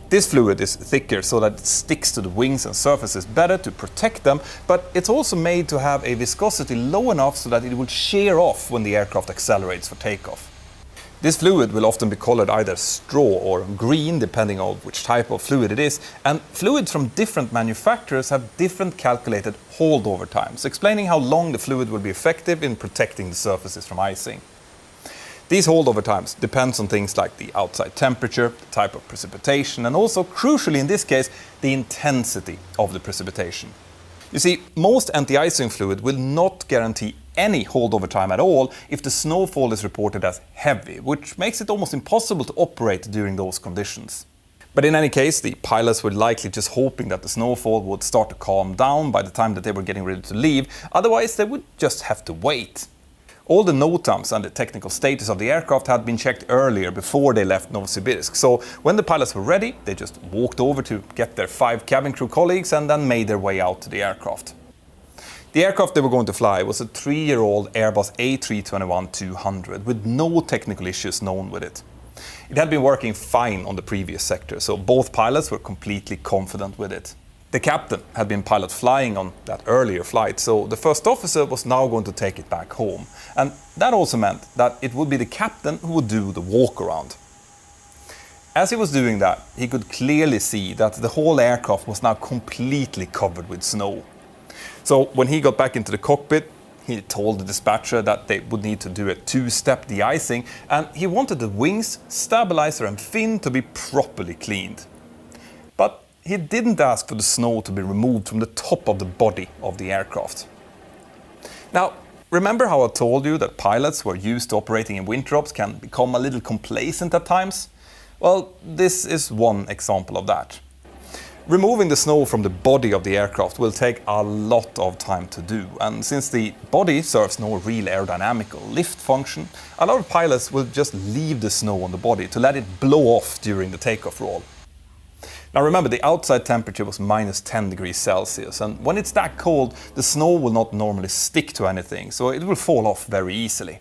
This fluid is thicker so that it sticks to the wings and surfaces better to protect them, but it's also made to have a viscosity low enough so that it will shear off when the aircraft accelerates for takeoff. This fluid will often be colored either straw or green, depending on which type of fluid it is, and fluids from different manufacturers have different calculated holdover times, explaining how long the fluid will be effective in protecting the surfaces from icing. These holdover times depend on things like the outside temperature, the type of precipitation, and also, crucially in this case, the intensity of the precipitation. You see, most anti-icing fluid will not guarantee any holdover time at all if the snowfall is reported as heavy, which makes it almost impossible to operate during those conditions. But in any case, the pilots were likely just hoping that the snowfall would start to calm down by the time that they were getting ready to leave, otherwise they would just have to wait. All the NOTAMs and the technical status of the aircraft had been checked earlier before they left Novosibirsk, so when the pilots were ready, they just walked over to get their 5 cabin crew colleagues and then made their way out to the aircraft. The aircraft they were going to fly was a 3-year-old Airbus A321-200 with no technical issues known with it. It had been working fine on the previous sector, so both pilots were completely confident with it. The captain had been pilot flying on that earlier flight, so the first officer was now going to take it back home. And that also meant that it would be the captain who would do the walk around. As he was doing that, he could clearly see that the whole aircraft was now completely covered with snow. So when he got back into the cockpit, he told the dispatcher that they would need to do a 2-step de-icing, and he wanted the wings, stabilizer and fin to be properly cleaned. But he didn't ask for the snow to be removed from the top of the body of the aircraft. Now, remember how I told you that pilots who are used to operating in wind drops can become a little complacent at times? Well, this is one example of that. Removing the snow from the body of the aircraft will take a lot of time to do, and since the body serves no real aerodynamic or lift function, a lot of pilots will just leave the snow on the body to let it blow off during the takeoff roll. Now remember, the outside temperature was minus 10 degrees Celsius, and when it's that cold, the snow will not normally stick to anything, so it will fall off very easily.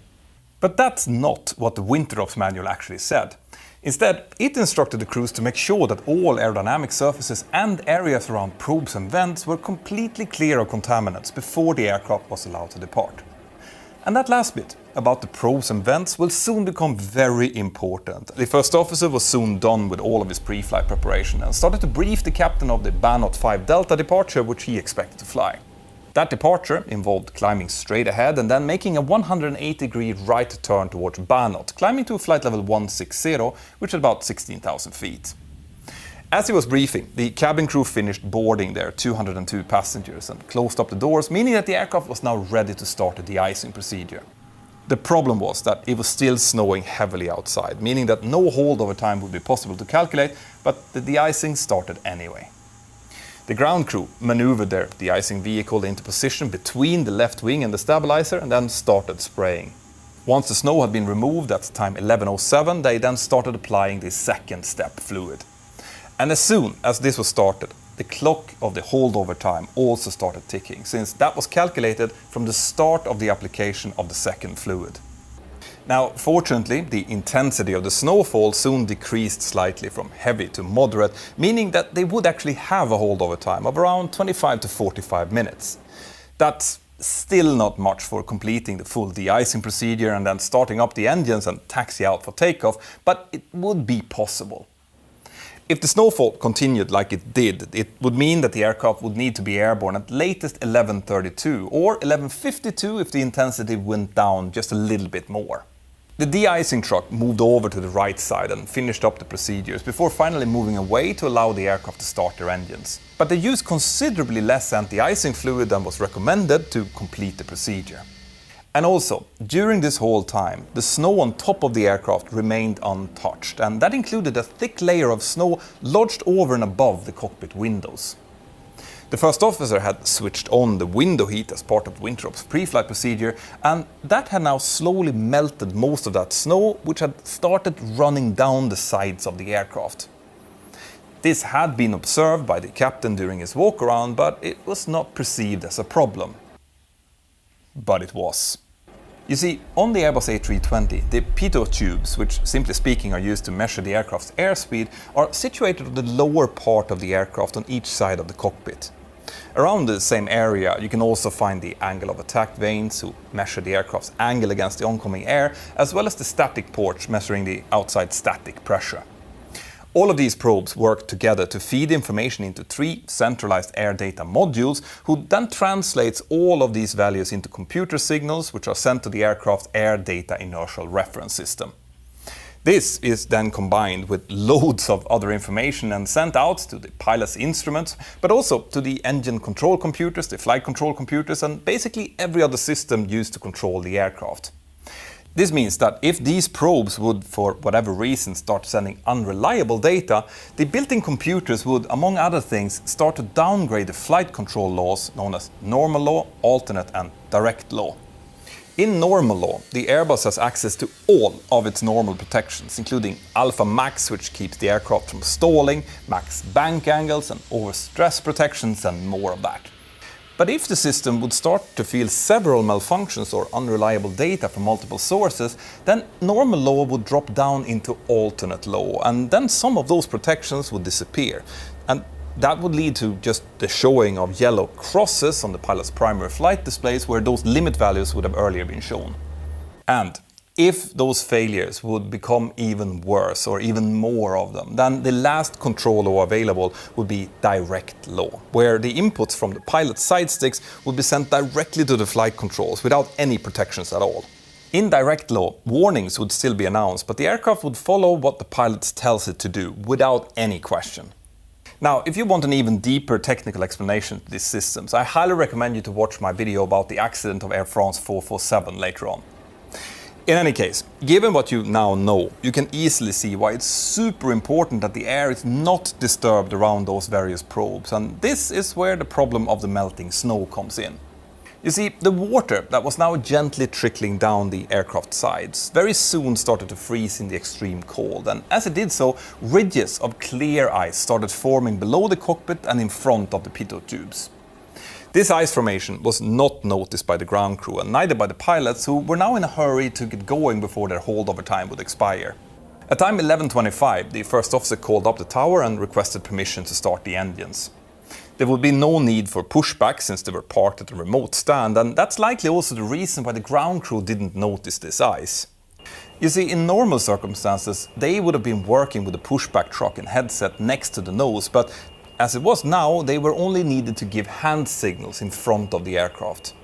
But that's not what the winter ops manual actually said. Instead, it instructed the crews to make sure that all aerodynamic surfaces and areas around probes and vents were completely clear of contaminants before the aircraft was allowed to depart. And that last bit, about the probes and vents, will soon become very important. The first officer was soon done with all of his pre-flight preparation and started to brief the captain of the Banot 5 Delta departure which he expected to fly. That departure involved climbing straight ahead and then making a 180-degree right turn towards Banot, climbing to flight level 160, which is about 16,000 feet. As he was briefing, the cabin crew finished boarding their 202 passengers and closed up the doors, meaning that the aircraft was now ready to start the de-icing procedure. The problem was that it was still snowing heavily outside, meaning that no holdover time would be possible to calculate, but the de-icing started anyway. The ground crew maneuvered their de-icing vehicle into position between the left wing and the stabilizer and then started spraying. Once the snow had been removed at time 11:07, they then started applying the second step fluid. And as soon as this was started, the clock of the holdover time also started ticking, since that was calculated from the start of the application of the second fluid. Now, fortunately, the intensity of the snowfall soon decreased slightly from heavy to moderate, meaning that they would actually have a holdover time of around 25 to 45 minutes. That's still not much for completing the full de-icing procedure and then starting up the engines and taxi out for takeoff, but it would be possible. If the snowfall continued like it did, it would mean that the aircraft would need to be airborne at latest 11:32 or 11:52 if the intensity went down just a little bit more. The de-icing truck moved over to the right side and finished up the procedures before finally moving away to allow the aircraft to start their engines. But they used considerably less anti-icing fluid than was recommended to complete the procedure. And also, during this whole time, the snow on top of the aircraft remained untouched, and that included a thick layer of snow lodged over and above the cockpit windows. The first officer had switched on the window heat as part of Winthrop's pre-flight procedure, and that had now slowly melted most of that snow, which had started running down the sides of the aircraft. This had been observed by the captain during his walk around, but it was not perceived as a problem. But it was. You see, on the Airbus A320, the pitot tubes, which simply speaking are used to measure the aircraft's airspeed, are situated on the lower part of the aircraft on each side of the cockpit. Around the same area, you can also find the angle of attack vanes, who measure the aircraft's angle against the oncoming air, as well as the static ports measuring the outside static pressure. All of these probes work together to feed information into 3 centralized air data modules, who then translates all of these values into computer signals, which are sent to the aircraft's air data inertial reference system. This is then combined with loads of other information and sent out to the pilot's instruments, but also to the engine control computers, the flight control computers, and basically every other system used to control the aircraft. This means that if these probes would, for whatever reason, start sending unreliable data, the built-in computers would, among other things, start to downgrade the flight control laws known as normal law, alternate and direct law. In normal law, the Airbus has access to all of its normal protections, including alpha max, which keeps the aircraft from stalling, max bank angles and overstress protections, and more of that. But if the system would start to feel several malfunctions or unreliable data from multiple sources, then normal law would drop down into alternate law, and then some of those protections would disappear. And that would lead to just the showing of yellow crosses on the pilot's primary flight displays where those limit values would have earlier been shown. And if those failures would become even worse, or even more of them, then the last control law available would be direct law, where the inputs from the pilot's side sticks would be sent directly to the flight controls without any protections at all. In direct law, warnings would still be announced, but the aircraft would follow what the pilot tells it to do without any question. Now, if you want an even deeper technical explanation to these systems, I highly recommend you to watch my video about the accident of Air France 447 later on. In any case, given what you now know, you can easily see why it's super important that the air is not disturbed around those various probes, and this is where the problem of the melting snow comes in. You see, the water that was now gently trickling down the aircraft sides very soon started to freeze in the extreme cold, and as it did so, ridges of clear ice started forming below the cockpit and in front of the pitot tubes. This ice formation was not noticed by the ground crew, and neither by the pilots, who were now in a hurry to get going before their holdover time would expire. At time 11:25, the first officer called up the tower and requested permission to start the engines. There would be no need for pushback since they were parked at a remote stand, and that's likely also the reason why the ground crew didn't notice this ice. You see, in normal circumstances, they would have been working with a pushback truck and headset next to the nose, but as it was now, they were only needed to give hand signals in front of the aircraft.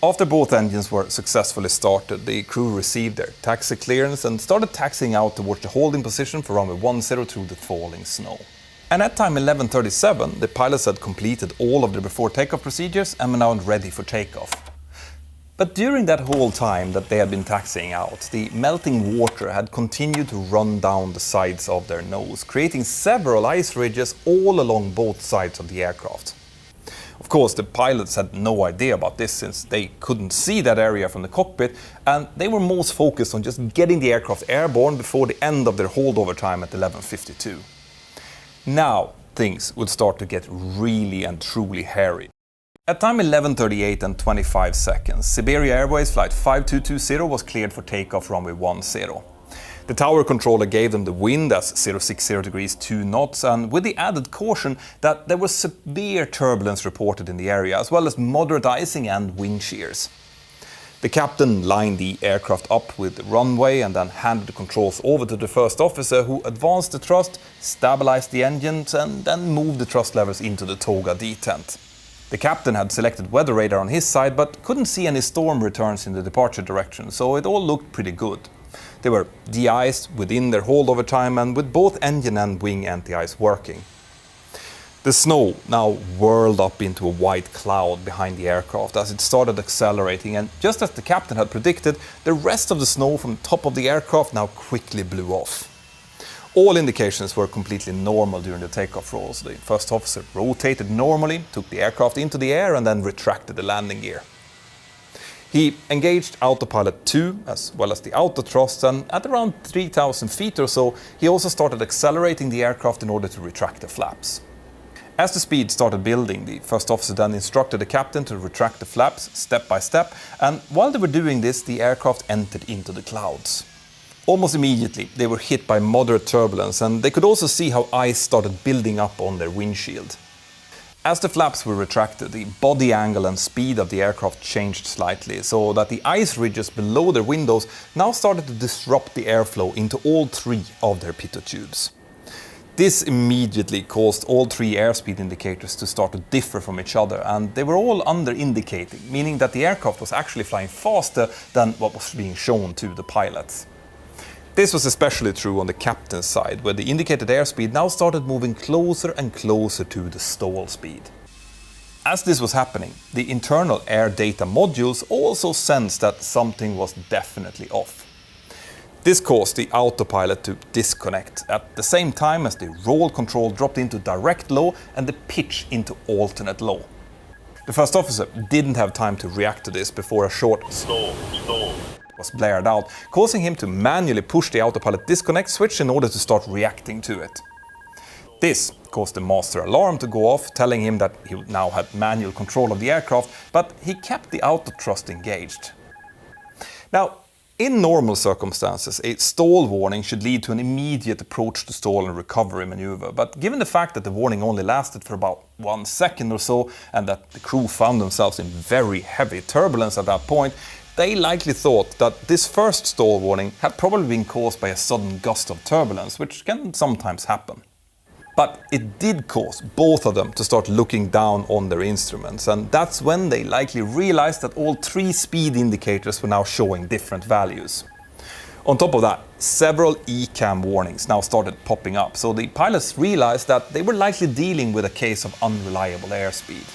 After both engines were successfully started, the crew received their taxi clearance and started taxiing out towards the holding position for runway 10 through the falling snow. And at time 11:37, the pilots had completed all of their before takeoff procedures and were now ready for takeoff. But during that whole time that they had been taxiing out, the melting water had continued to run down the sides of their nose, creating several ice ridges all along both sides of the aircraft. Of course, the pilots had no idea about this since they couldn't see that area from the cockpit, and they were most focused on just getting the aircraft airborne before the end of their holdover time at 11:52. Now, things would start to get really and truly hairy. At time 11:38 and 25 seconds, Siberian Airlines Flight 5220 was cleared for takeoff runway 10. The tower controller gave them the wind as 060 degrees 2 knots, and with the added caution that there was severe turbulence reported in the area, as well as moderate icing and wind shears. The captain lined the aircraft up with the runway and then handed the controls over to the first officer, who advanced the thrust, stabilized the engines, and then moved the thrust levers into the toga detent. The captain had selected weather radar on his side, but couldn't see any storm returns in the departure direction, so it all looked pretty good. They were de-iced within their holdover time and with both engine and wing anti-ice working. The snow now whirled up into a white cloud behind the aircraft as it started accelerating, and just as the captain had predicted, the rest of the snow from the top of the aircraft now quickly blew off. All indications were completely normal during the takeoff roll. So the first officer rotated normally, took the aircraft into the air and then retracted the landing gear. He engaged autopilot 2 as well as the auto thrust, and at around 3,000 feet or so he also started accelerating the aircraft in order to retract the flaps. As the speed started building, the first officer then instructed the captain to retract the flaps step by step, and while they were doing this the aircraft entered into the clouds. Almost immediately they were hit by moderate turbulence, and they could also see how ice started building up on their windshield. As the flaps were retracted, the body angle and speed of the aircraft changed slightly, so that the ice ridges below their windows now started to disrupt the airflow into all three of their pitot tubes. This immediately caused all three airspeed indicators to start to differ from each other, and they were all under-indicating, meaning that the aircraft was actually flying faster than what was being shown to the pilots. This was especially true on the captain's side, where the indicated airspeed now started moving closer and closer to the stall speed. As this was happening, the internal air data modules also sensed that something was definitely off. This caused the autopilot to disconnect at the same time as the roll control dropped into direct low and the pitch into alternate low. The first officer didn't have time to react to this before a short stall was blared out, causing him to manually push the autopilot disconnect switch in order to start reacting to it. This caused the master alarm to go off, telling him that he now had manual control of the aircraft, but he kept the auto thrust engaged. Now, in normal circumstances, a stall warning should lead to an immediate approach to stall and recovery maneuver, but given the fact that the warning only lasted for about 1 second or so, and that the crew found themselves in very heavy turbulence at that point, they likely thought that this first stall warning had probably been caused by a sudden gust of turbulence, which can sometimes happen. But it did cause both of them to start looking down on their instruments, and that's when they likely realized that all three speed indicators were now showing different values. On top of that, several ECAM warnings now started popping up, so the pilots realized that they were likely dealing with a case of unreliable airspeed.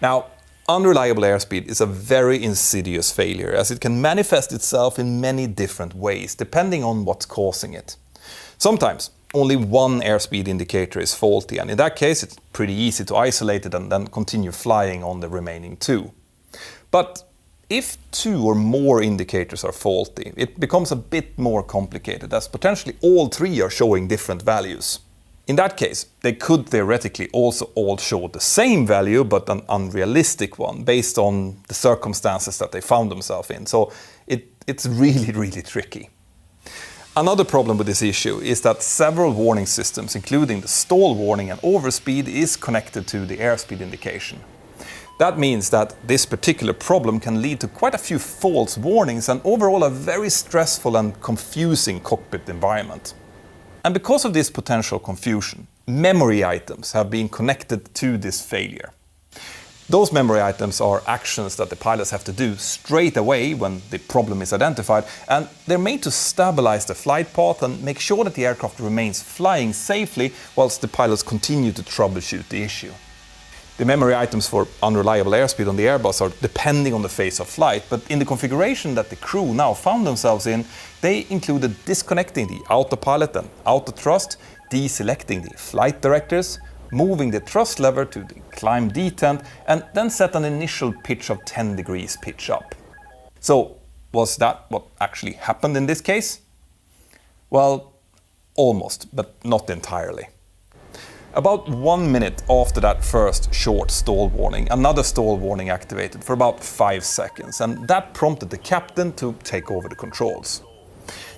Now, unreliable airspeed is a very insidious failure, as it can manifest itself in many different ways, depending on what's causing it. Sometimes only one airspeed indicator is faulty, and in that case it's pretty easy to isolate it and then continue flying on the remaining two. But if two or more indicators are faulty, it becomes a bit more complicated, as potentially all three are showing different values. In that case, they could theoretically also all show the same value, but an unrealistic one, based on the circumstances that they found themselves in. So it's really tricky. Another problem with this issue is that several warning systems, including the stall warning and overspeed, is connected to the airspeed indication. That means that this particular problem can lead to quite a few false warnings and overall a very stressful and confusing cockpit environment. And because of this potential confusion, memory items have been connected to this failure. Those memory items are actions that the pilots have to do straight away when the problem is identified, and they're made to stabilize the flight path and make sure that the aircraft remains flying safely whilst the pilots continue to troubleshoot the issue. The memory items for unreliable airspeed on the Airbus are depending on the phase of flight, but in the configuration that the crew now found themselves in, they included disconnecting the autopilot and auto thrust, deselecting the flight directors, moving the thrust lever to the climb detent, and then set an initial pitch of 10 degrees pitch up. So, was that what actually happened in this case? Well, almost, but not entirely. About 1 minute after that first short stall warning, another stall warning activated for about 5 seconds, and that prompted the captain to take over the controls.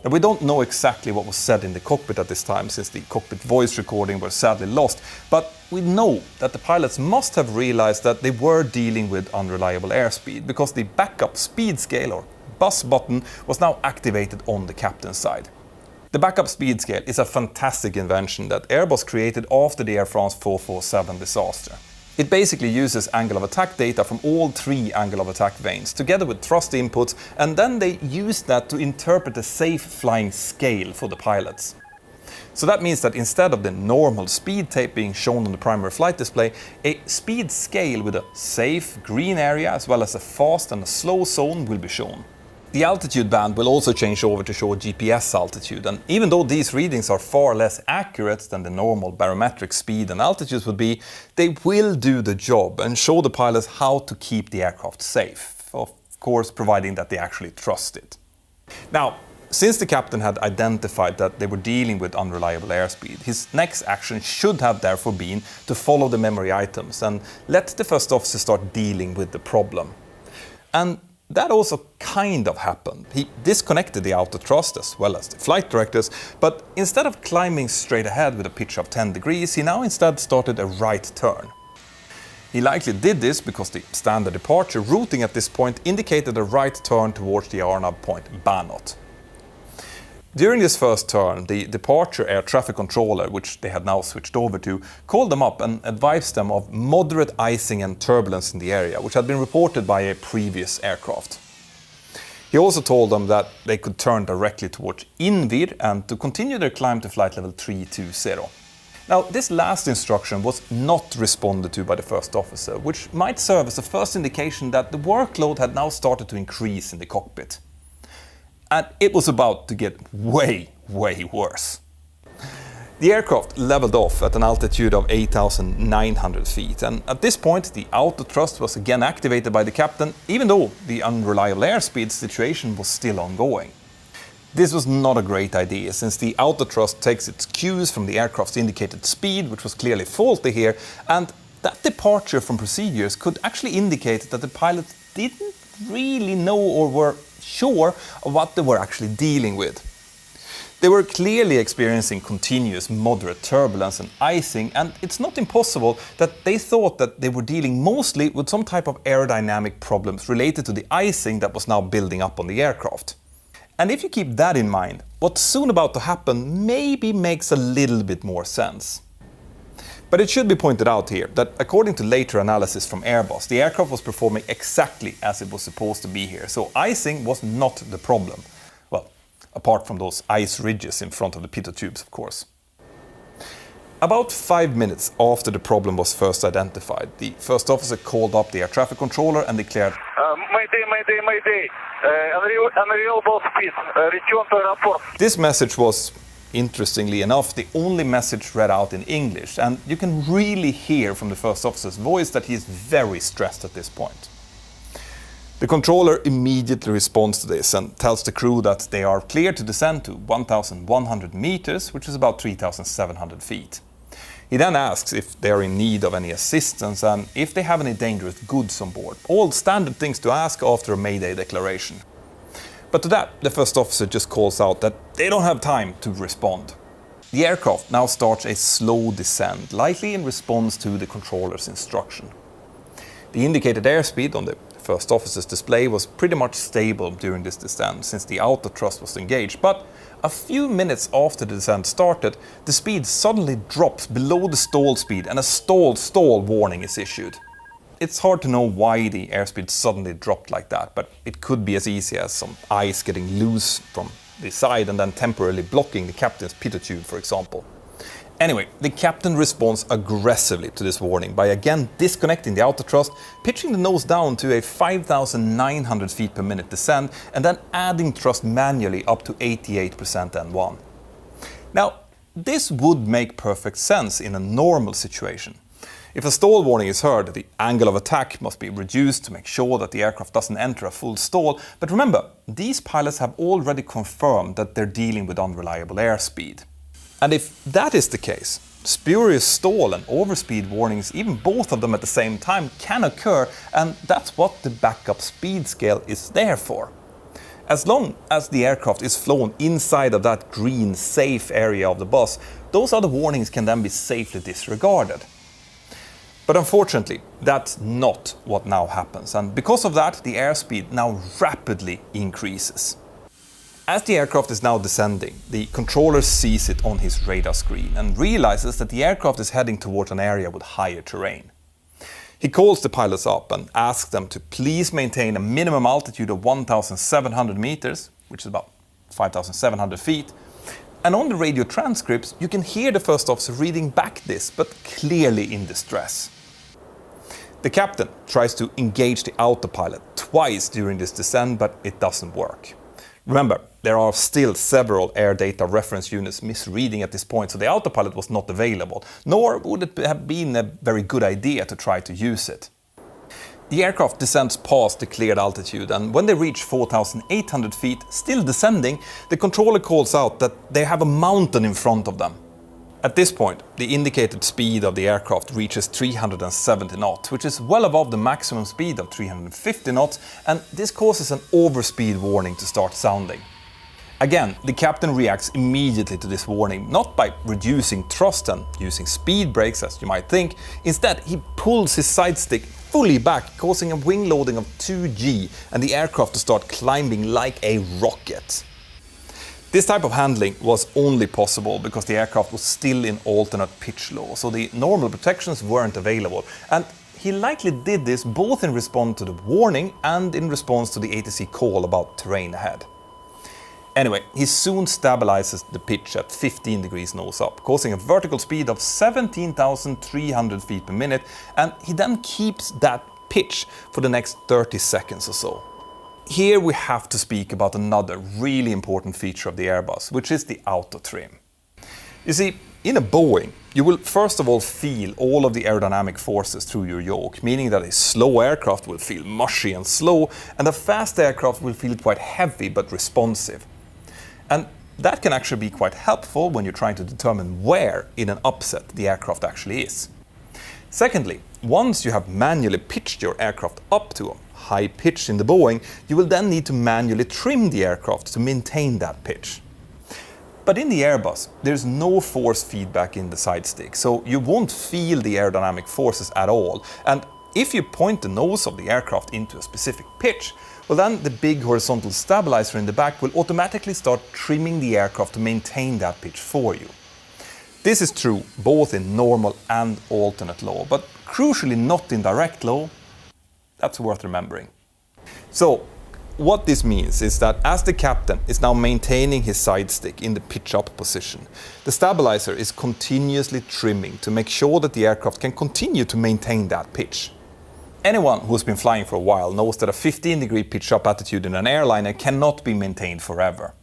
Now, we don't know exactly what was said in the cockpit at this time, since the cockpit voice recording was sadly lost, but we know that the pilots must have realized that they were dealing with unreliable airspeed, because the backup speed scale or bus button was now activated on the captain's side. The backup speed scale is a fantastic invention that Airbus created after the Air France 447 disaster. It basically uses angle of attack data from all three angle of attack vanes, together with thrust inputs, and then they use that to interpret a safe flying scale for the pilots. So that means that instead of the normal speed tape being shown on the primary flight display, a speed scale with a safe green area as well as a fast and a slow zone will be shown. The altitude band will also change over to show GPS altitude, and even though these readings are far less accurate than the normal barometric speed and altitudes would be, they will do the job and show the pilots how to keep the aircraft safe, of course providing that they actually trust it. Now, since the captain had identified that they were dealing with unreliable airspeed, his next action should have therefore been to follow the memory items and let the first officer start dealing with the problem. And that also kind of happened. He disconnected the auto thrust as well as the flight directors, but instead of climbing straight ahead with a pitch of 10 degrees, he now instead started a right turn. He likely did this because the standard departure routing at this point indicated a right turn towards the RNAV point Banot. During this first turn, the departure air traffic controller, which they had now switched over to, called them up and advised them of moderate icing and turbulence in the area, which had been reported by a previous aircraft. He also told them that they could turn directly towards Invir and to continue their climb to flight level 320. Now, this last instruction was not responded to by the first officer, which might serve as a first indication that the workload had now started to increase in the cockpit. And it was about to get way worse. The aircraft leveled off at an altitude of 8,900 feet, and at this point the auto thrust was again activated by the captain, even though the unreliable airspeed situation was still ongoing. This was not a great idea, since the auto thrust takes its cues from the aircraft's indicated speed, which was clearly faulty here, and that departure from procedures could actually indicate that the pilots didn't really know or were sure of what they were actually dealing with. They were clearly experiencing continuous moderate turbulence and icing, and it's not impossible that they thought that they were dealing mostly with some type of aerodynamic problems related to the icing that was now building up on the aircraft. And if you keep that in mind, what's soon about to happen maybe makes a little bit more sense. But it should be pointed out here that according to later analysis from Airbus, the aircraft was performing exactly as it was supposed to be here, so icing was not the problem. Well, apart from those ice ridges in front of the pitot tubes, of course. About 5 minutes after the problem was first identified, the first officer called up the air traffic controller and declared, Mayday, unreliable speed, return to airport. This message was, interestingly enough, the only message read out in English, and you can really hear from the first officer's voice that he is very stressed at this point. The controller immediately responds to this and tells the crew that they are clear to descend to 1,100 meters, which is about 3,700 feet. He then asks if they are in need of any assistance and if they have any dangerous goods on board. All standard things to ask after a Mayday declaration. But to that, the first officer just calls out that they don't have time to respond. The aircraft now starts a slow descent, likely in response to the controller's instruction. The indicated airspeed on the first officer's display was pretty much stable during this descent, since the auto thrust was engaged, but a few minutes after the descent started, the speed suddenly drops below the stall speed and a stall warning is issued. It's hard to know why the airspeed suddenly dropped like that, but it could be as easy as some ice getting loose from the side and then temporarily blocking the captain's pitot tube, for example. Anyway, the captain responds aggressively to this warning by again disconnecting the auto thrust, pitching the nose down to a 5,900 feet per minute descent, and then adding thrust manually up to 88% N1. Now, this would make perfect sense in a normal situation. If a stall warning is heard, the angle of attack must be reduced to make sure that the aircraft doesn't enter a full stall. But remember, these pilots have already confirmed that they're dealing with unreliable airspeed. And if that is the case, spurious stall and overspeed warnings, even both of them at the same time, can occur, and that's what the backup speed scale is there for. As long as the aircraft is flown inside of that green safe area of the bus, those other warnings can then be safely disregarded. But unfortunately, that's not what now happens, and because of that, the airspeed now rapidly increases. As the aircraft is now descending, the controller sees it on his radar screen and realizes that the aircraft is heading towards an area with higher terrain. He calls the pilots up and asks them to please maintain a minimum altitude of 1,700 meters, which is about 5,700 feet. And on the radio transcripts, you can hear the first officer reading back this, but clearly in distress. The captain tries to engage the autopilot twice during this descent, but it doesn't work. Remember, there are still several air data reference units misreading at this point, so the autopilot was not available, nor would it have been a very good idea to try to use it. The aircraft descends past the cleared altitude, and when they reach 4,800 feet, still descending, the controller calls out that they have a mountain in front of them. At this point, the indicated speed of the aircraft reaches 370 knots, which is well above the maximum speed of 350 knots, and this causes an overspeed warning to start sounding. Again, the captain reacts immediately to this warning, not by reducing thrust and using speed brakes as you might think. Instead, he pulls his side stick fully back, causing a wing loading of 2G and the aircraft to start climbing like a rocket. This type of handling was only possible because the aircraft was still in alternate pitch low, so the normal protections weren't available, and he likely did this both in response to the warning and in response to the ATC call about terrain ahead. Anyway, he soon stabilizes the pitch at 15 degrees nose up, causing a vertical speed of 17,300 feet per minute, and he then keeps that pitch for the next 30 seconds or so. Here we have to speak about another really important feature of the Airbus, which is the auto trim. You see, in a Boeing, you will first of all feel all of the aerodynamic forces through your yoke, meaning that a slow aircraft will feel mushy and slow, and a fast aircraft will feel quite heavy but responsive. And that can actually be quite helpful when you're trying to determine where in an upset the aircraft actually is. Secondly, once you have manually pitched your aircraft up to a high pitch in the Boeing, you will then need to manually trim the aircraft to maintain that pitch. But in the Airbus, there's no force feedback in the side stick, so you won't feel the aerodynamic forces at all. And if you point the nose of the aircraft into a specific pitch, well then the big horizontal stabilizer in the back will automatically start trimming the aircraft to maintain that pitch for you. This is true both in normal and alternate low, but crucially not in direct low. That's worth remembering. So, what this means is that as the captain is now maintaining his side stick in the pitch up position, the stabilizer is continuously trimming to make sure that the aircraft can continue to maintain that pitch. Anyone who's been flying for a while knows that a 15-degree pitch up attitude in an airliner cannot be maintained forever.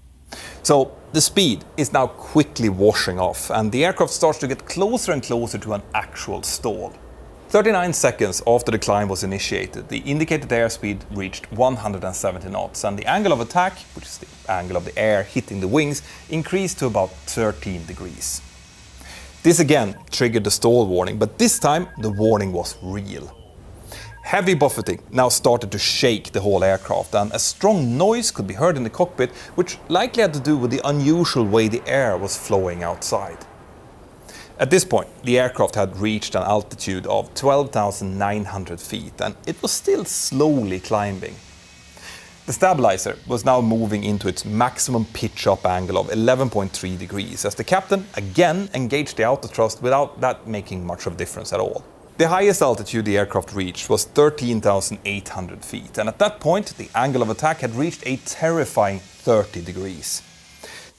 So the speed is now quickly washing off, and the aircraft starts to get closer and closer to an actual stall. 39 seconds after the climb was initiated, the indicated airspeed reached 170 knots, and the angle of attack, which is the angle of the air hitting the wings, increased to about 13 degrees. This again triggered the stall warning, but this time the warning was real. Heavy buffeting now started to shake the whole aircraft, and a strong noise could be heard in the cockpit, which likely had to do with the unusual way the air was flowing outside. At this point, the aircraft had reached an altitude of 12,900 feet, and it was still slowly climbing. The stabilizer was now moving into its maximum pitch-up angle of 11.3 degrees, as the captain again engaged the auto thrust without that making much of a difference at all. The highest altitude the aircraft reached was 13,800 feet, and at that point, the angle of attack had reached a terrifying 30 degrees.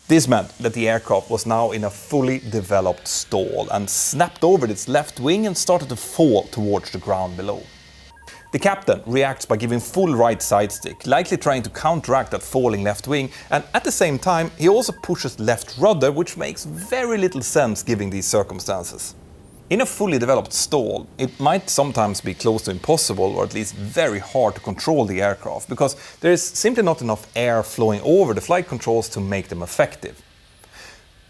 This meant that the aircraft was now in a fully developed stall and snapped over its left wing and started to fall towards the ground below. The captain reacts by giving full right side stick, likely trying to counteract that falling left wing, and at the same time he also pushes left rudder, which makes very little sense given these circumstances. In a fully developed stall, it might sometimes be close to impossible, or at least very hard to control the aircraft, because there is simply not enough air flowing over the flight controls to make them effective.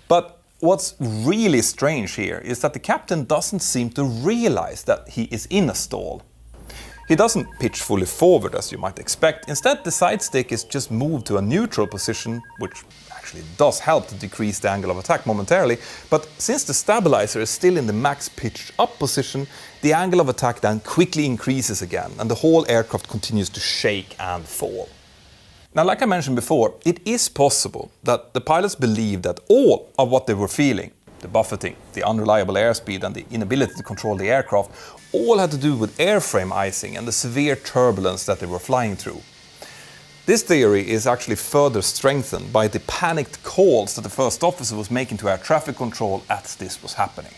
But what's really strange here is that the captain doesn't seem to realize that he is in a stall. He doesn't pitch fully forward as you might expect. Instead, the side stick is just moved to a neutral position, which actually does help to decrease the angle of attack momentarily, but since the stabilizer is still in the max pitch up position, the angle of attack then quickly increases again, and the whole aircraft continues to shake and fall. Now, like I mentioned before, it is possible that the pilots believed that all of what they were feeling, the buffeting, the unreliable airspeed, and the inability to control the aircraft, all had to do with airframe icing and the severe turbulence that they were flying through. This theory is actually further strengthened by the panicked calls that the first officer was making to air traffic control as this was happening.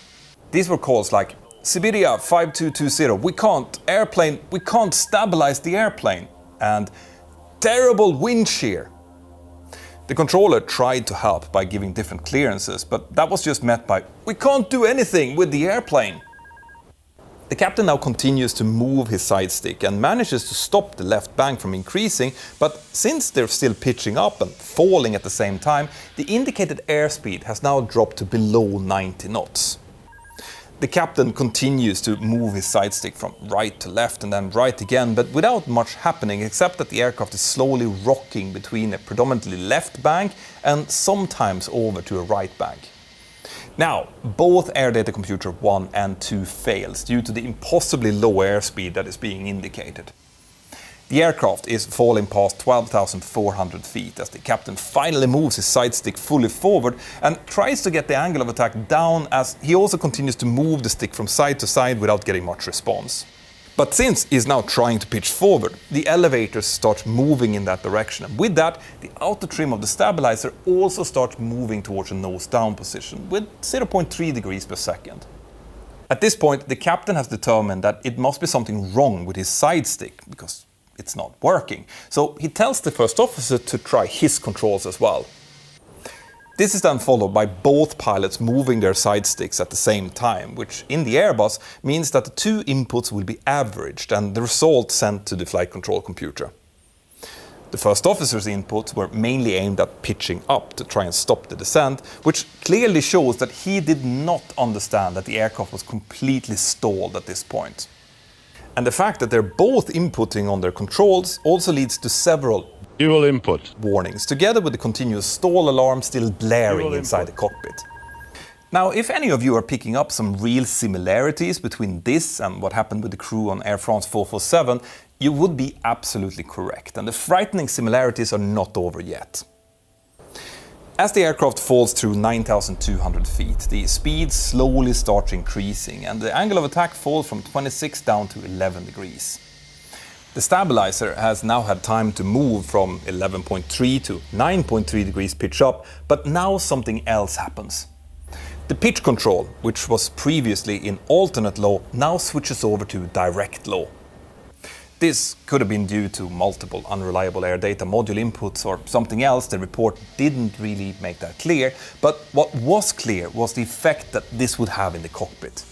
These were calls like, Siberia 5220, we can't stabilize the airplane. And terrible wind shear. The controller tried to help by giving different clearances, but that was just met by, we can't do anything with the airplane. The captain now continues to move his side stick and manages to stop the left bank from increasing, but since they're still pitching up and falling at the same time, the indicated airspeed has now dropped to below 90 knots. The captain continues to move his side stick from right to left and then right again, but without much happening except that the aircraft is slowly rocking between a predominantly left bank and sometimes over to a right bank. Now, both air data computer 1 and 2 fails due to the impossibly low airspeed that is being indicated. The aircraft is falling past 12,400 feet as the captain finally moves his side stick fully forward and tries to get the angle of attack down, as he also continues to move the stick from side to side without getting much response. But since he's now trying to pitch forward, the elevators start moving in that direction, and with that, the outer trim of the stabilizer also starts moving towards a nose down position with 0.3 degrees per second. At this point, the captain has determined that it must be something wrong with his side stick, because it's not working. So he tells the first officer to try his controls as well. This is then followed by both pilots moving their side sticks at the same time, which in the Airbus means that the two inputs will be averaged and the result sent to the flight control computer. The first officer's inputs were mainly aimed at pitching up to try and stop the descent, which clearly shows that he did not understand that the aircraft was completely stalled at this point. And the fact that they're both inputting on their controls also leads to several fuel input warnings, together with the continuous stall alarm still blaring inside the cockpit. Now, if any of you are picking up some real similarities between this and what happened with the crew on Air France 447, you would be absolutely correct, and the frightening similarities are not over yet. As the aircraft falls through 9,200 feet, the speed slowly starts increasing and the angle of attack falls from 26 down to 11 degrees. The stabilizer has now had time to move from 11.3 to 9.3 degrees pitch up, but now something else happens. The pitch control, which was previously in alternate low, now switches over to direct low. This could have been due to multiple unreliable air data module inputs or something else. The report didn't really make that clear, but what was clear was the effect that this would have in the cockpit.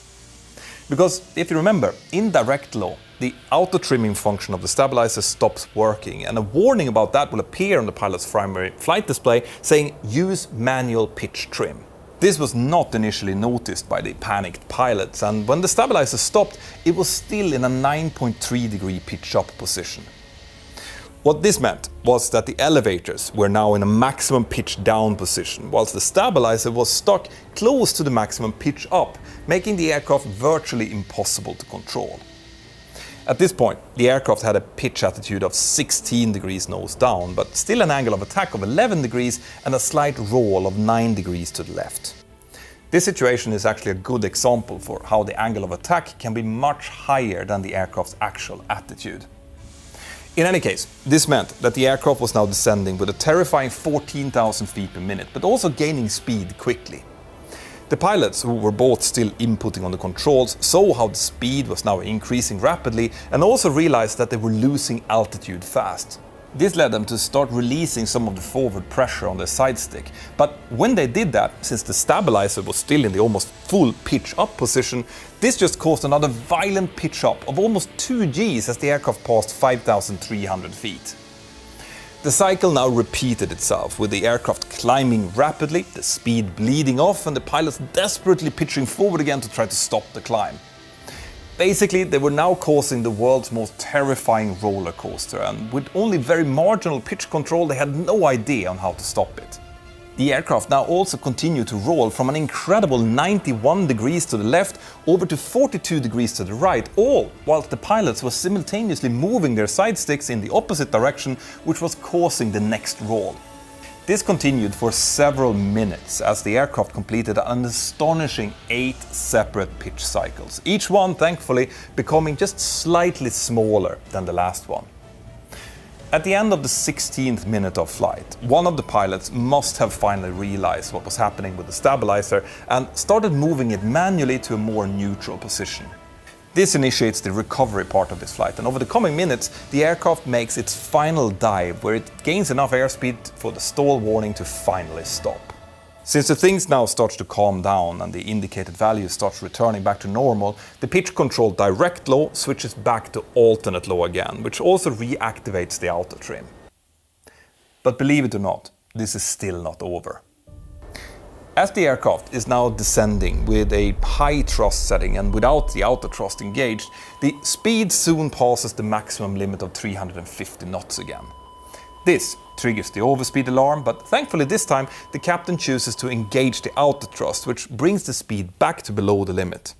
Because if you remember, in direct low, the auto trimming function of the stabilizer stops working, and a warning about that will appear on the pilot's primary flight display saying use manual pitch trim. This was not initially noticed by the panicked pilots, and when the stabilizer stopped, it was still in a 9.3 degree pitch up position. What this meant was that the elevators were now in a maximum pitch down position, whilst the stabilizer was stuck close to the maximum pitch up, making the aircraft virtually impossible to control. At this point, the aircraft had a pitch attitude of 16 degrees nose down, but still an angle of attack of 11 degrees and a slight roll of 9 degrees to the left. This situation is actually a good example for how the angle of attack can be much higher than the aircraft's actual attitude. In any case, this meant that the aircraft was now descending with a terrifying 14,000 feet per minute, but also gaining speed quickly. The pilots, who were both still inputting on the controls, saw how the speed was now increasing rapidly and also realized that they were losing altitude fast. This led them to start releasing some of the forward pressure on their side stick, but when they did that, since the stabilizer was still in the almost full pitch up position, this just caused another violent pitch up of almost 2 Gs as the aircraft passed 5,300 feet. The cycle now repeated itself, with the aircraft climbing rapidly, the speed bleeding off, and the pilots desperately pitching forward again to try to stop the climb. Basically, they were now causing the world's most terrifying roller coaster, and with only very marginal pitch control, they had no idea on how to stop it. The aircraft now also continued to roll from an incredible 91 degrees to the left over to 42 degrees to the right, all whilst the pilots were simultaneously moving their side sticks in the opposite direction, which was causing the next roll. This continued for several minutes as the aircraft completed an astonishing 8 separate pitch cycles, each one thankfully becoming just slightly smaller than the last one. At the end of the 16th minute of flight, one of the pilots must have finally realized what was happening with the stabilizer and started moving it manually to a more neutral position. This initiates the recovery part of this flight, and over the coming minutes, the aircraft makes its final dive where it gains enough airspeed for the stall warning to finally stop. Since the things now starts to calm down and the indicated value starts returning back to normal, the pitch control direct low switches back to alternate low again, which also reactivates the auto trim. But believe it or not, this is still not over. As the aircraft is now descending with a high thrust setting and without the auto thrust engaged, the speed soon passes the maximum limit of 350 knots again. This triggers the overspeed alarm, but thankfully this time the captain chooses to engage the auto thrust, which brings the speed back to below the limit.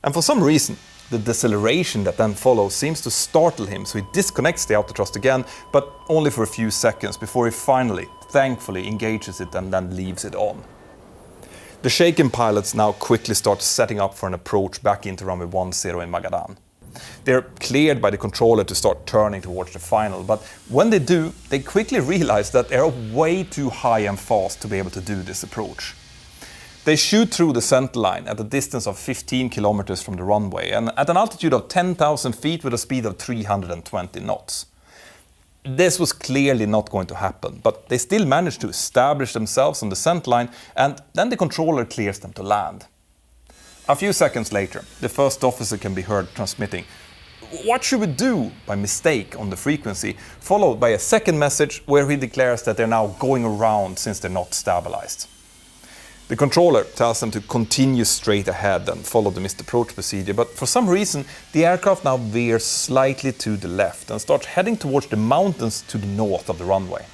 And for some reason, the deceleration that then follows seems to startle him, so he disconnects the auto thrust again, but only for a few seconds before he finally, thankfully, engages it and then leaves it on. The shaken pilots now quickly start setting up for an approach back into runway 10 in Magadan. They're cleared by the controller to start turning towards the final, but when they do, they quickly realize that they're way too high and fast to be able to do this approach. They shoot through the center line at a distance of 15 kilometers from the runway and at an altitude of 10,000 feet with a speed of 320 knots. This was clearly not going to happen, but they still managed to establish themselves on the center line, and then the controller clears them to land. A few seconds later, the first officer can be heard transmitting, "What should we do?" by mistake on the frequency, followed by a second message where he declares that they're now going around since they're not stabilized. The controller tells them to continue straight ahead and follow the missed approach procedure, but for some reason the aircraft now veers slightly to the left and starts heading towards the mountains to the north of the runway.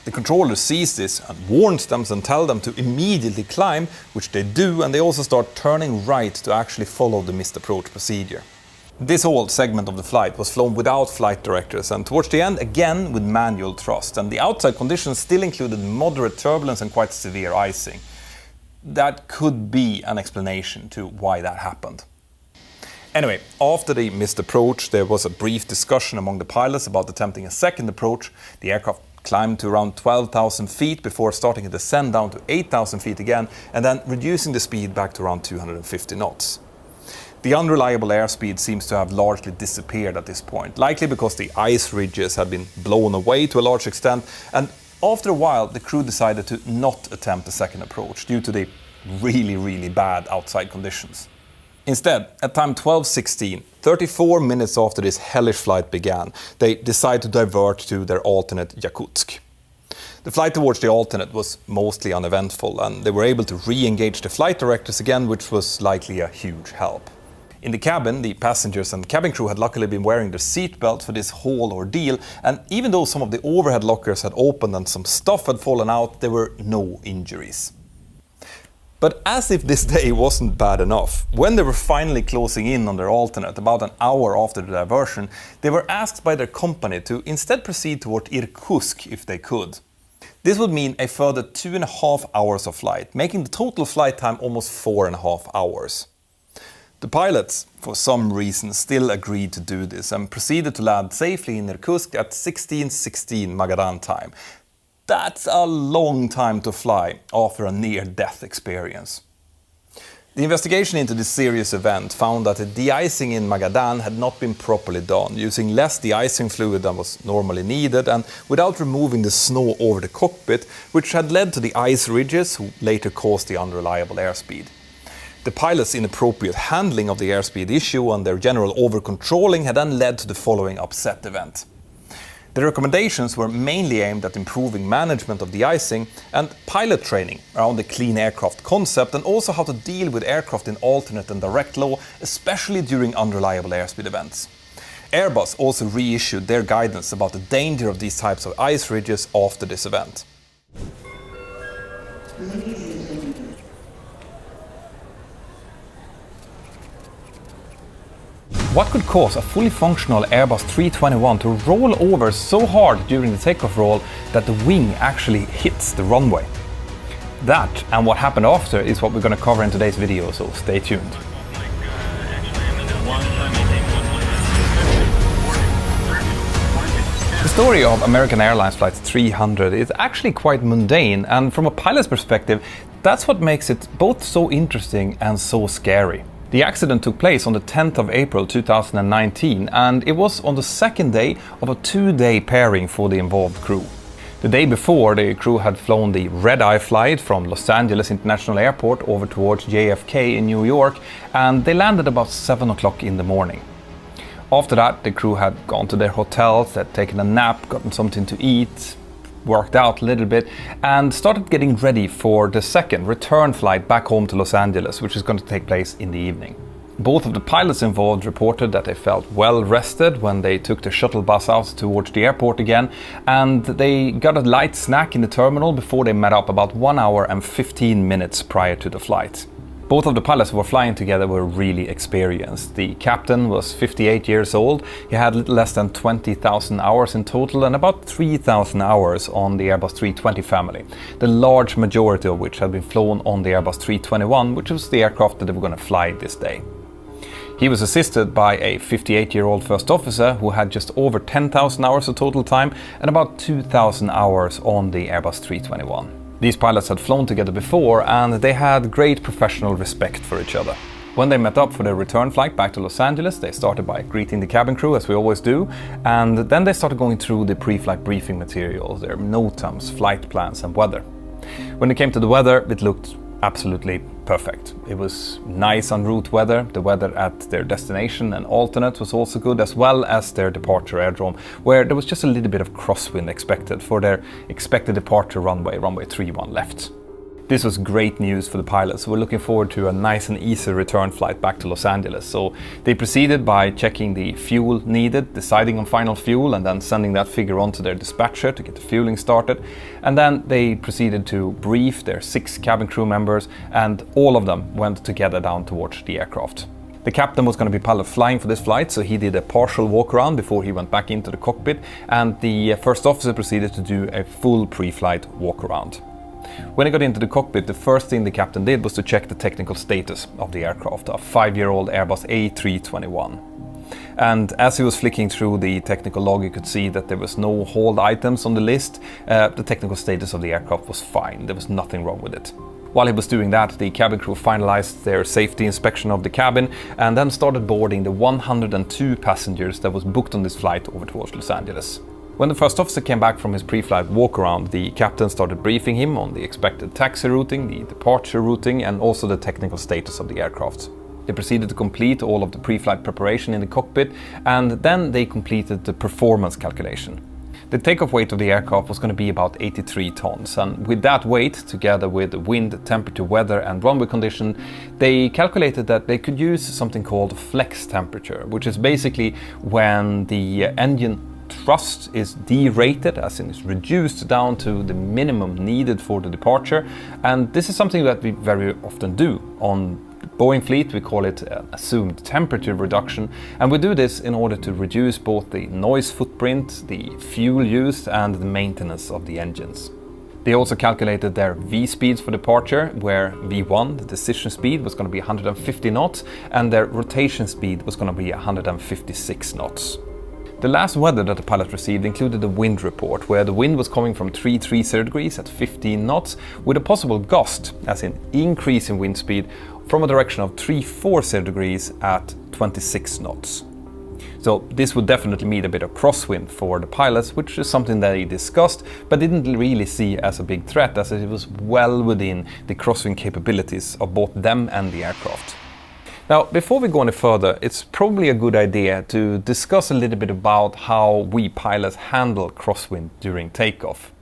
The controller sees this and warns them and tells them to immediately climb, which they do, and they also start turning right to actually follow the missed approach procedure. This whole segment of the flight was flown without flight directors and towards the end again with manual thrust, and the outside conditions still included moderate turbulence and quite severe icing. That could be an explanation to why that happened. Anyway, after the missed approach, there was a brief discussion among the pilots about attempting a second approach. The aircraft climbed to around 12,000 feet before starting a descent down to 8,000 feet again and then reducing the speed back to around 250 knots. The unreliable airspeed seems to have largely disappeared at this point, likely because the ice ridges had been blown away to a large extent, and after a while the crew decided to not attempt a second approach due to the really bad outside conditions. Instead, at time 12:16, 34 minutes after this hellish flight began, they decided to divert to their alternate Yakutsk. The flight towards the alternate was mostly uneventful, and they were able to re-engage the flight directors again, which was likely a huge help. In the cabin, the passengers and cabin crew had luckily been wearing their seatbelts for this whole ordeal, and even though some of the overhead lockers had opened and some stuff had fallen out, there were no injuries. But as if this day wasn't bad enough, when they were finally closing in on their alternate about an hour after the diversion, they were asked by their company to instead proceed toward Irkutsk if they could. This would mean a further 2.5 hours of flight, making the total flight time almost 4.5 hours. The pilots, for some reason, still agreed to do this and proceeded to land safely in Irkutsk at 16:16 Magadan time. That's a long time to fly after a near-death experience. The investigation into this serious event found that the de-icing in Magadan had not been properly done, using less de-icing fluid than was normally needed and without removing the snow over the cockpit, which had led to the ice ridges, who later caused the unreliable airspeed. The pilots' inappropriate handling of the airspeed issue and their general over-controlling had then led to the following upset event. The recommendations were mainly aimed at improving management of de-icing and pilot training around the clean aircraft concept, and also how to deal with aircraft in alternate and direct low, especially during unreliable airspeed events. Airbus also reissued their guidance about the danger of these types of ice ridges after this event. What could cause a fully functional Airbus 321 to roll over so hard during the takeoff roll that the wing actually hits the runway? That and what happened after is what we're going to cover in today's video, so stay tuned. The story of American Airlines Flight 300 is actually quite mundane, and from a pilot's perspective, that's what makes it both so interesting and so scary. The accident took place on the 10th of April 2019, and it was on the second day of a 2-day pairing for the involved crew. The day before, the crew had flown the red-eye flight from Los Angeles International Airport over towards JFK in New York, and they landed about 7 o'clock in the morning. After that, the crew had gone to their hotels, had taken a nap, gotten something to eat, worked out a little bit, and started getting ready for the second return flight back home to Los Angeles, which is going to take place in the evening. Both of the pilots involved reported that they felt well rested when they took the shuttle bus out towards the airport again, and they got a light snack in the terminal before they met up about 1 hour and 15 minutes prior to the flight. Both of the pilots who were flying together were really experienced. The captain was 58 years old, he had little less than 20,000 hours in total and about 3,000 hours on the Airbus 320 family, the large majority of which had been flown on the Airbus 321, which was the aircraft that they were going to fly this day. He was assisted by a 58-year-old first officer who had just over 10,000 hours of total time and about 2,000 hours on the Airbus 321. These pilots had flown together before, and they had great professional respect for each other. When they met up for their return flight back to Los Angeles, they started by greeting the cabin crew, as we always do, and then they started going through the pre-flight briefing materials, their NOTAMs, flight plans and weather. When it came to the weather, it looked absolutely perfect. It was nice en route weather. The weather at their destination and alternate was also good, as well as their departure aerodrome, where there was just a little bit of crosswind expected for their expected departure runway 31 left. This was great news for the pilots who were looking forward to a nice and easy return flight back to Los Angeles. So they proceeded by checking the fuel needed, deciding on final fuel, and then sending that figure on to their dispatcher to get the fueling started. And then they proceeded to brief their 6 cabin crew members, and all of them went together down towards the aircraft. The captain was going to be pilot flying for this flight, so he did a partial walk around before he went back into the cockpit, and the first officer proceeded to do a full pre-flight walk around. When he got into the cockpit, the first thing the captain did was to check the technical status of the aircraft, a 5-year-old Airbus A321. And as he was flicking through the technical log, you could see that there was no hold items on the list. The technical status of the aircraft was fine, there was nothing wrong with it. While he was doing that, the cabin crew finalized their safety inspection of the cabin and then started boarding the 102 passengers that was booked on this flight over towards Los Angeles. When the first officer came back from his pre-flight walk-around, the captain started briefing him on the expected taxi routing, the departure routing, and also the technical status of the aircraft. They proceeded to complete all of the pre-flight preparation in the cockpit, and then they completed the performance calculation. The takeoff weight of the aircraft was going to be about 83 tons, and with that weight, together with the wind, temperature, weather and runway condition, they calculated that they could use something called flex temperature, which is basically when the engine thrust is derated, as in it's reduced down to the minimum needed for the departure. And this is something that we very often do. On the Boeing fleet, we call it assumed temperature reduction, and we do this in order to reduce both the noise footprint, the fuel used and the maintenance of the engines. They also calculated their V-speeds for departure, where V1, the decision speed, was going to be 150 knots, and their rotation speed was going to be 156 knots. The last weather that the pilot received included a wind report, where the wind was coming from 330 degrees at 15 knots, with a possible gust, as in increase in wind speed, from a direction of 340 degrees at 26 knots. So this would definitely mean a bit of crosswind for the pilots, which is something that they discussed, but didn't really see as a big threat, as it was well within the crosswind capabilities of both them and the aircraft. Now, before we go any further, it's probably a good idea to discuss a little bit about how we pilots handle crosswind during takeoff.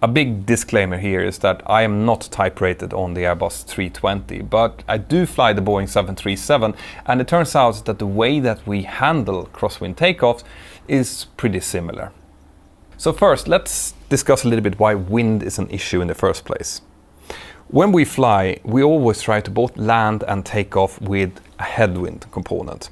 A big disclaimer here is that I am not type rated on the Airbus 320, but I do fly the Boeing 737, and it turns out that the way that we handle crosswind takeoffs is pretty similar. So first, let's discuss a little bit why wind is an issue in the first place. When we fly, we always try to both land and take off with a headwind component.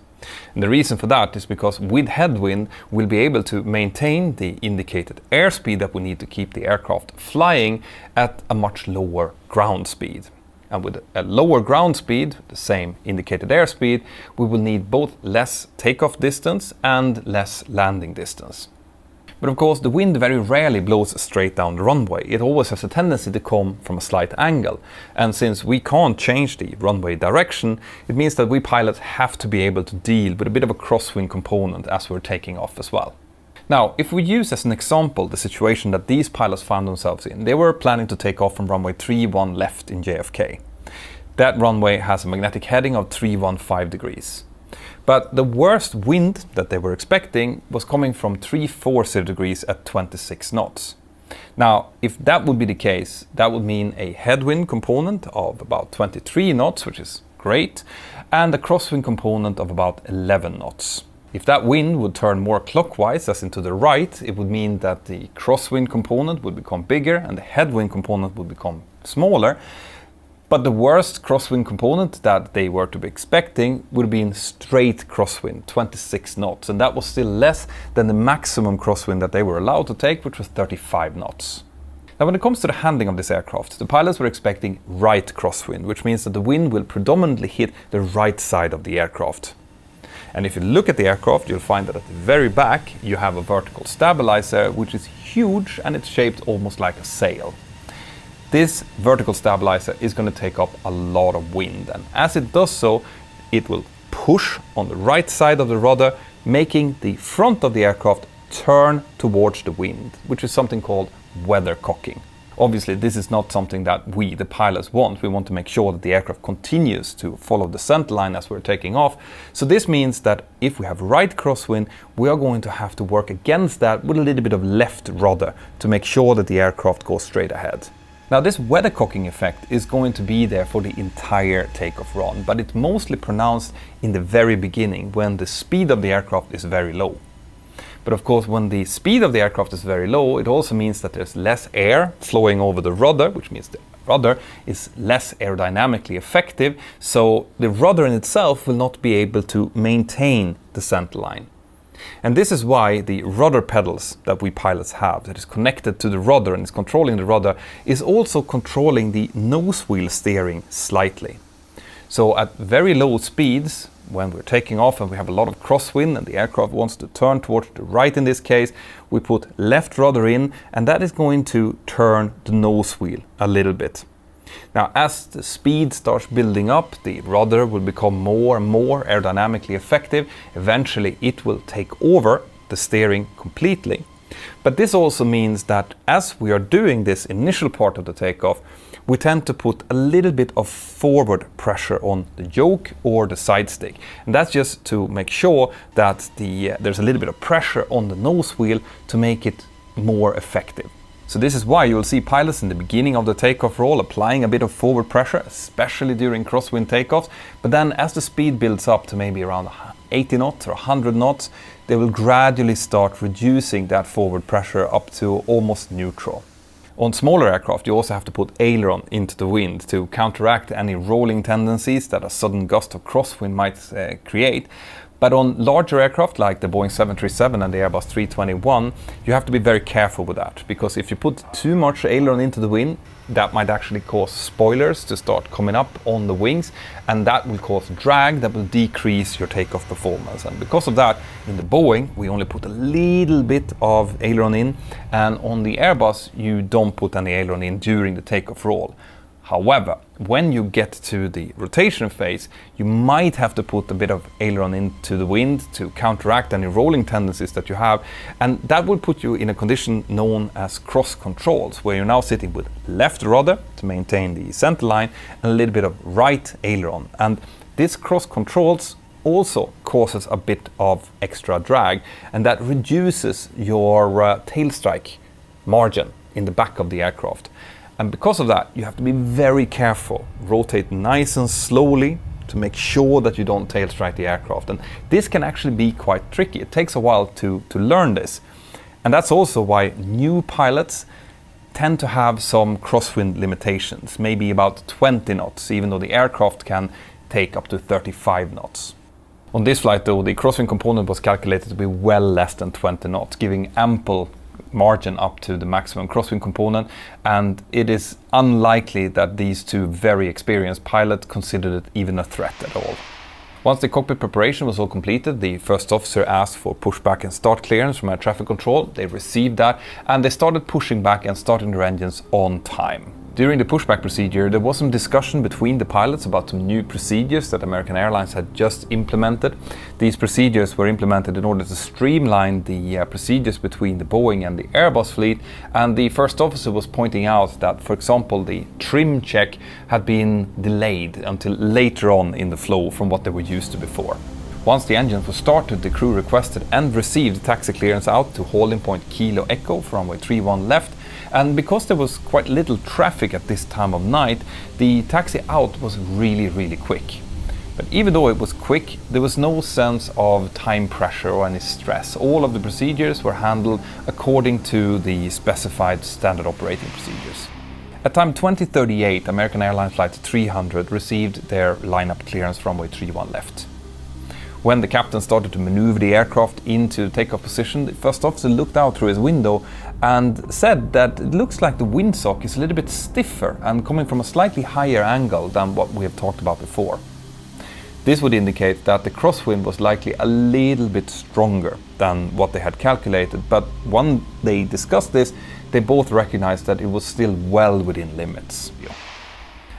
And the reason for that is because with headwind, we'll be able to maintain the indicated airspeed that we need to keep the aircraft flying at a much lower ground speed. And with a lower ground speed, the same indicated airspeed, we will need both less takeoff distance and less landing distance. But of course, the wind very rarely blows straight down the runway. It always has a tendency to come from a slight angle. And since we can't change the runway direction, it means that we pilots have to be able to deal with a bit of a crosswind component as we're taking off as well. Now, if we use as an example the situation that these pilots found themselves in, they were planning to take off from runway 31 left in JFK. That runway has a magnetic heading of 315 degrees. But the worst wind that they were expecting was coming from 340 degrees at 26 knots. Now, if that would be the case, that would mean a headwind component of about 23 knots, which is great, and a crosswind component of about 11 knots. If that wind would turn more clockwise, as into the right, it would mean that the crosswind component would become bigger and the headwind component would become smaller. But the worst crosswind component that they were to be expecting would have been straight crosswind, 26 knots, and that was still less than the maximum crosswind that they were allowed to take, which was 35 knots. Now, when it comes to the handling of this aircraft, the pilots were expecting right crosswind, which means that the wind will predominantly hit the right side of the aircraft. And if you look at the aircraft, you'll find that at the very back you have a vertical stabilizer, which is huge and it's shaped almost like a sail. This vertical stabilizer is going to take up a lot of wind, and as it does so, it will push on the right side of the rudder, making the front of the aircraft turn towards the wind, which is something called weathercocking. Obviously, this is not something that we, the pilots, want. We want to make sure that the aircraft continues to follow the center line as we're taking off. So this means that if we have right crosswind, we are going to have to work against that with a little bit of left rudder to make sure that the aircraft goes straight ahead. Now, this weathercocking effect is going to be there for the entire takeoff run, but it's mostly pronounced in the very beginning when the speed of the aircraft is very low. But of course, when the speed of the aircraft is very low, it also means that there's less air flowing over the rudder, which means the rudder is less aerodynamically effective, so the rudder in itself will not be able to maintain the center line. And this is why the rudder pedals that we pilots have, that is connected to the rudder and is controlling the rudder, is also controlling the nose wheel steering slightly. So at very low speeds, when we're taking off and we have a lot of crosswind and the aircraft wants to turn towards the right in this case, we put left rudder in, and that is going to turn the nose wheel a little bit. Now, as the speed starts building up, the rudder will become more and more aerodynamically effective. Eventually it will take over the steering completely. But this also means that as we are doing this initial part of the takeoff, we tend to put a little bit of forward pressure on the yoke or the side stick. And that's just to make sure that there's a little bit of pressure on the nose wheel to make it more effective. So this is why you'll see pilots in the beginning of the takeoff roll applying a bit of forward pressure, especially during crosswind takeoffs. But then as the speed builds up to maybe around 80 knots or 100 knots, they will gradually start reducing that forward pressure up to almost neutral. On smaller aircraft, you also have to put aileron into the wind to counteract any rolling tendencies that a sudden gust of crosswind might create. But on larger aircraft like the Boeing 737 and the Airbus 321, you have to be very careful with that, because if you put too much aileron into the wind, that might actually cause spoilers to start coming up on the wings, and that will cause drag that will decrease your takeoff performance. And because of that, in the Boeing, we only put a little bit of aileron in, and on the Airbus, you don't put any aileron in during the takeoff roll. However, when you get to the rotation phase, you might have to put a bit of aileron into the wind to counteract any rolling tendencies that you have, and that will put you in a condition known as cross controls, where you're now sitting with left rudder to maintain the center line and a little bit of right aileron. And this cross controls also causes a bit of extra drag, and that reduces your tail strike margin in the back of the aircraft. And because of that, you have to be very careful, rotate nice and slowly to make sure that you don't tail strike the aircraft. And this can actually be quite tricky. It takes a while to learn this. And that's also why new pilots tend to have some crosswind limitations, maybe about 20 knots, even though the aircraft can take up to 35 knots. On this flight though, the crosswind component was calculated to be well less than 20 knots, giving ample margin up to the maximum crosswind component, and it is unlikely that these two very experienced pilots considered it even a threat at all. Once the cockpit preparation was all completed, the first officer asked for pushback and start clearance from air traffic control. They received that and they started pushing back and starting their engines on time. During the pushback procedure, there was some discussion between the pilots about some new procedures that American Airlines had just implemented. These procedures were implemented in order to streamline the procedures between the Boeing and the Airbus fleet, and the first officer was pointing out that, for example, the trim check had been delayed until later on in the flow from what they were used to before. Once the engines were started, the crew requested and received taxi clearance out to holding point Kilo Echo for runway 31 left. And because there was quite little traffic at this time of night, the taxi out was really quick. But even though it was quick, there was no sense of time pressure or any stress. All of the procedures were handled according to the specified standard operating procedures. At time 20:38, American Airlines Flight 300 received their lineup clearance from runway 31 left. When the captain started to maneuver the aircraft into the takeoff position, the first officer looked out through his window and said that it looks like the windsock is a little bit stiffer and coming from a slightly higher angle than what we have talked about before. This would indicate that the crosswind was likely a little bit stronger than what they had calculated, but when they discussed this, they both recognized that it was still well within limits.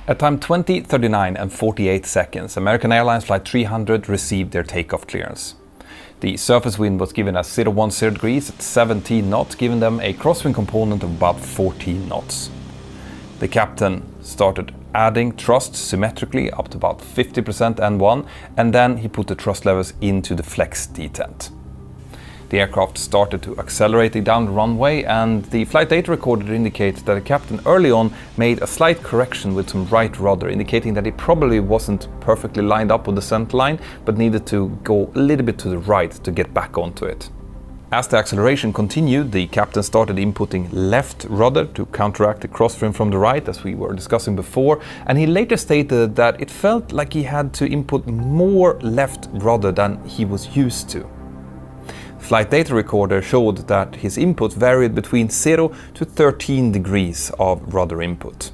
At time 20:39 and 48 seconds, American Airlines Flight 300 received their takeoff clearance. The surface wind was given as 010 degrees at 17 knots, giving them a crosswind component of about 14 knots. The captain started adding thrust symmetrically up to about 50% N1, and then he put the thrust levels into the flex detent. The aircraft started to accelerate down the runway, and the flight data recorder indicated that the captain early on made a slight correction with some right rudder, indicating that it probably wasn't perfectly lined up with the center line, but needed to go a little bit to the right to get back onto it. As the acceleration continued, the captain started inputting left rudder to counteract the crosswind from the right, as we were discussing before, and he later stated that it felt like he had to input more left rudder than he was used to. Flight data recorder showed that his input varied between 0 to 13 degrees of rudder input.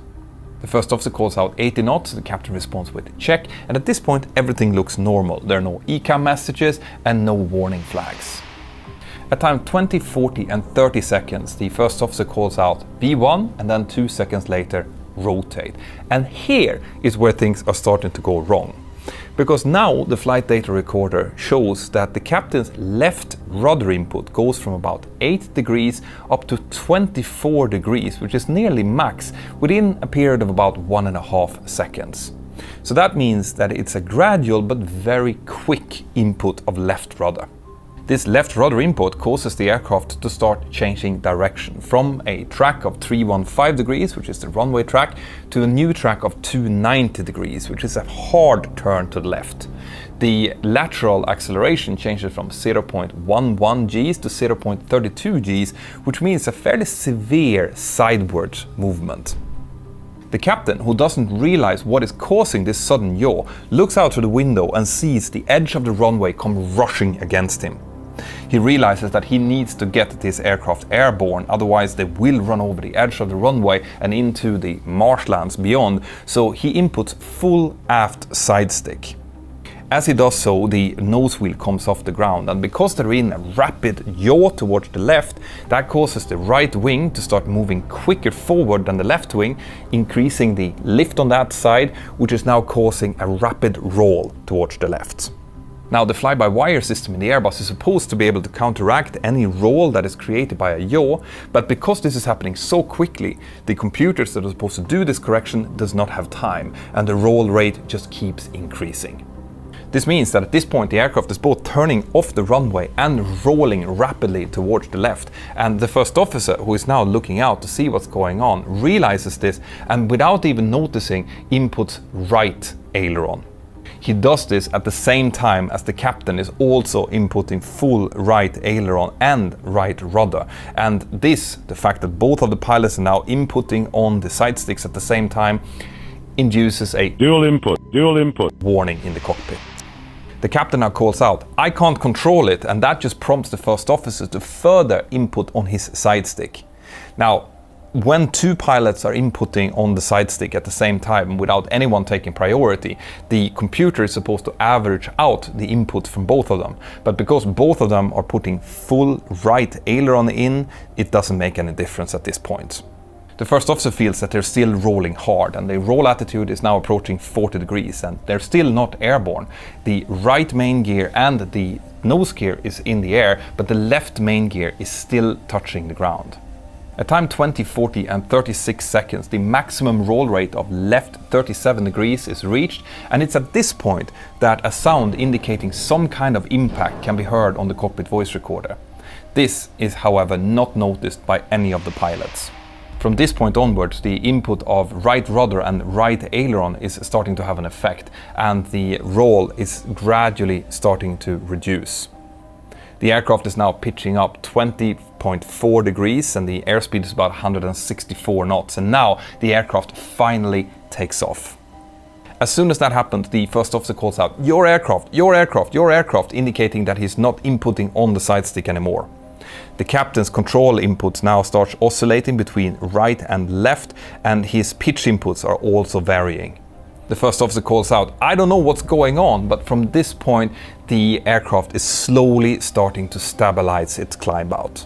The first officer calls out 80 knots, the captain responds with check, and at this point everything looks normal. There are no ECAM messages and no warning flags. At time 20, 40 and 30 seconds, the first officer calls out B1 and then 2 seconds later rotate. And here is where things are starting to go wrong. Because now the flight data recorder shows that the captain's left rudder input goes from about 8 degrees up to 24 degrees, which is nearly max, within a period of about 1.5 seconds. So that means that it's a gradual but very quick input of left rudder. This left rudder input causes the aircraft to start changing direction from a track of 315 degrees, which is the runway track, to a new track of 290 degrees, which is a hard turn to the left. The lateral acceleration changes from 0.11 Gs to 0.32 Gs, which means a fairly severe sideward movement. The captain, who doesn't realize what is causing this sudden yaw, looks out through the window and sees the edge of the runway come rushing against him. He realizes that he needs to get this aircraft airborne, otherwise they will run over the edge of the runway and into the marshlands beyond, so he inputs full aft side stick. As he does so, the nose wheel comes off the ground, and because they're in a rapid yaw towards the left, that causes the right wing to start moving quicker forward than the left wing, increasing the lift on that side, which is now causing a rapid roll towards the left. Now, the fly-by-wire system in the Airbus is supposed to be able to counteract any roll that is created by a yaw, but because this is happening so quickly, the computers that are supposed to do this correction does not have time, and the roll rate just keeps increasing. This means that at this point the aircraft is both turning off the runway and rolling rapidly towards the left, and the first officer, who is now looking out to see what's going on, realizes this and without even noticing inputs right aileron. He does this at the same time as the captain is also inputting full right aileron and right rudder. And this, the fact that both of the pilots are now inputting on the side sticks at the same time, induces a dual input warning in the cockpit. The captain now calls out, "I can't control it," and that just prompts the first officer to further input on his side stick. Now, when two pilots are inputting on the side stick at the same time without anyone taking priority, the computer is supposed to average out the input from both of them. But because both of them are putting full right aileron in, it doesn't make any difference at this point. The first officer feels that they're still rolling hard, and the roll attitude is now approaching 40 degrees, and they're still not airborne. The right main gear and the nose gear is in the air, but the left main gear is still touching the ground. At time 20, 40 and 36 seconds, the maximum roll rate of left 37 degrees is reached, and it's at this point that a sound indicating some kind of impact can be heard on the cockpit voice recorder. This is, however, not noticed by any of the pilots. From this point onwards, the input of right rudder and right aileron is starting to have an effect, and the roll is gradually starting to reduce. The aircraft is now pitching up 20.4 degrees, and the airspeed is about 164 knots, and now the aircraft finally takes off. As soon as that happens, the first officer calls out, "Your aircraft, your aircraft, your aircraft," indicating that he's not inputting on the side stick anymore. The captain's control inputs now start oscillating between right and left, and his pitch inputs are also varying. The first officer calls out, "I don't know what's going on," but from this point the aircraft is slowly starting to stabilize its climb out.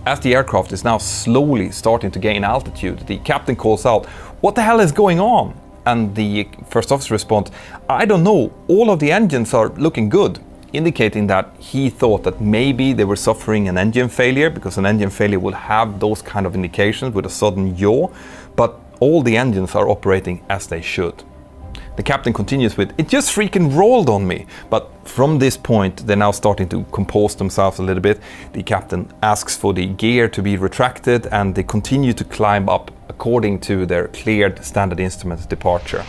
As the aircraft is now slowly starting to gain altitude, the captain calls out, "What the hell is going on?" And the first officer responds, "I don't know, all of the engines are looking good," indicating that he thought that maybe they were suffering an engine failure, because an engine failure will have those kind of indications with a sudden yaw, but all the engines are operating as they should. The captain continues with, "It just freaking rolled on me." But from this point, they're now starting to compose themselves a little bit. The captain asks for the gear to be retracted, and they continue to climb up according to their cleared standard instrument departure.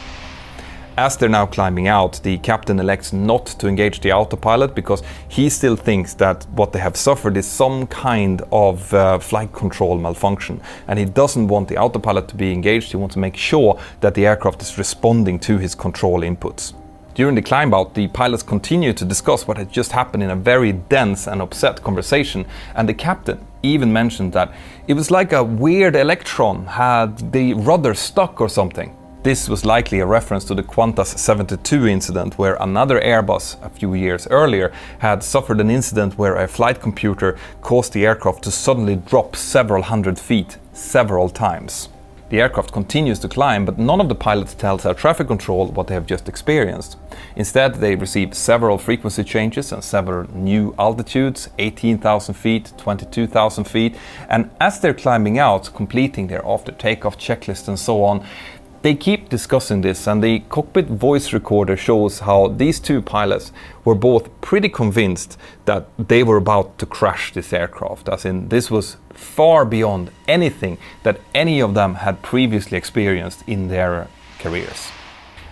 As they're now climbing out, the captain elects not to engage the autopilot because he still thinks that what they have suffered is some kind of flight control malfunction, and he doesn't want the autopilot to be engaged. He wants to make sure that the aircraft is responding to his control inputs. During the climb out, the pilots continue to discuss what had just happened in a very dense and upset conversation, and the captain even mentioned that it was like a weird electron had the rudder stuck or something. This was likely a reference to the Qantas 72 incident, where another Airbus a few years earlier had suffered an incident where a flight computer caused the aircraft to suddenly drop several hundred feet several times. The aircraft continues to climb, but none of the pilots tells air traffic control what they have just experienced. Instead, they receive several frequency changes and several new altitudes, 18,000 feet, 22,000 feet, and as they're climbing out, completing their after takeoff checklist and so on, they keep discussing this, and the cockpit voice recorder shows how these two pilots were both pretty convinced that they were about to crash this aircraft, as in this was far beyond anything that any of them had previously experienced in their careers.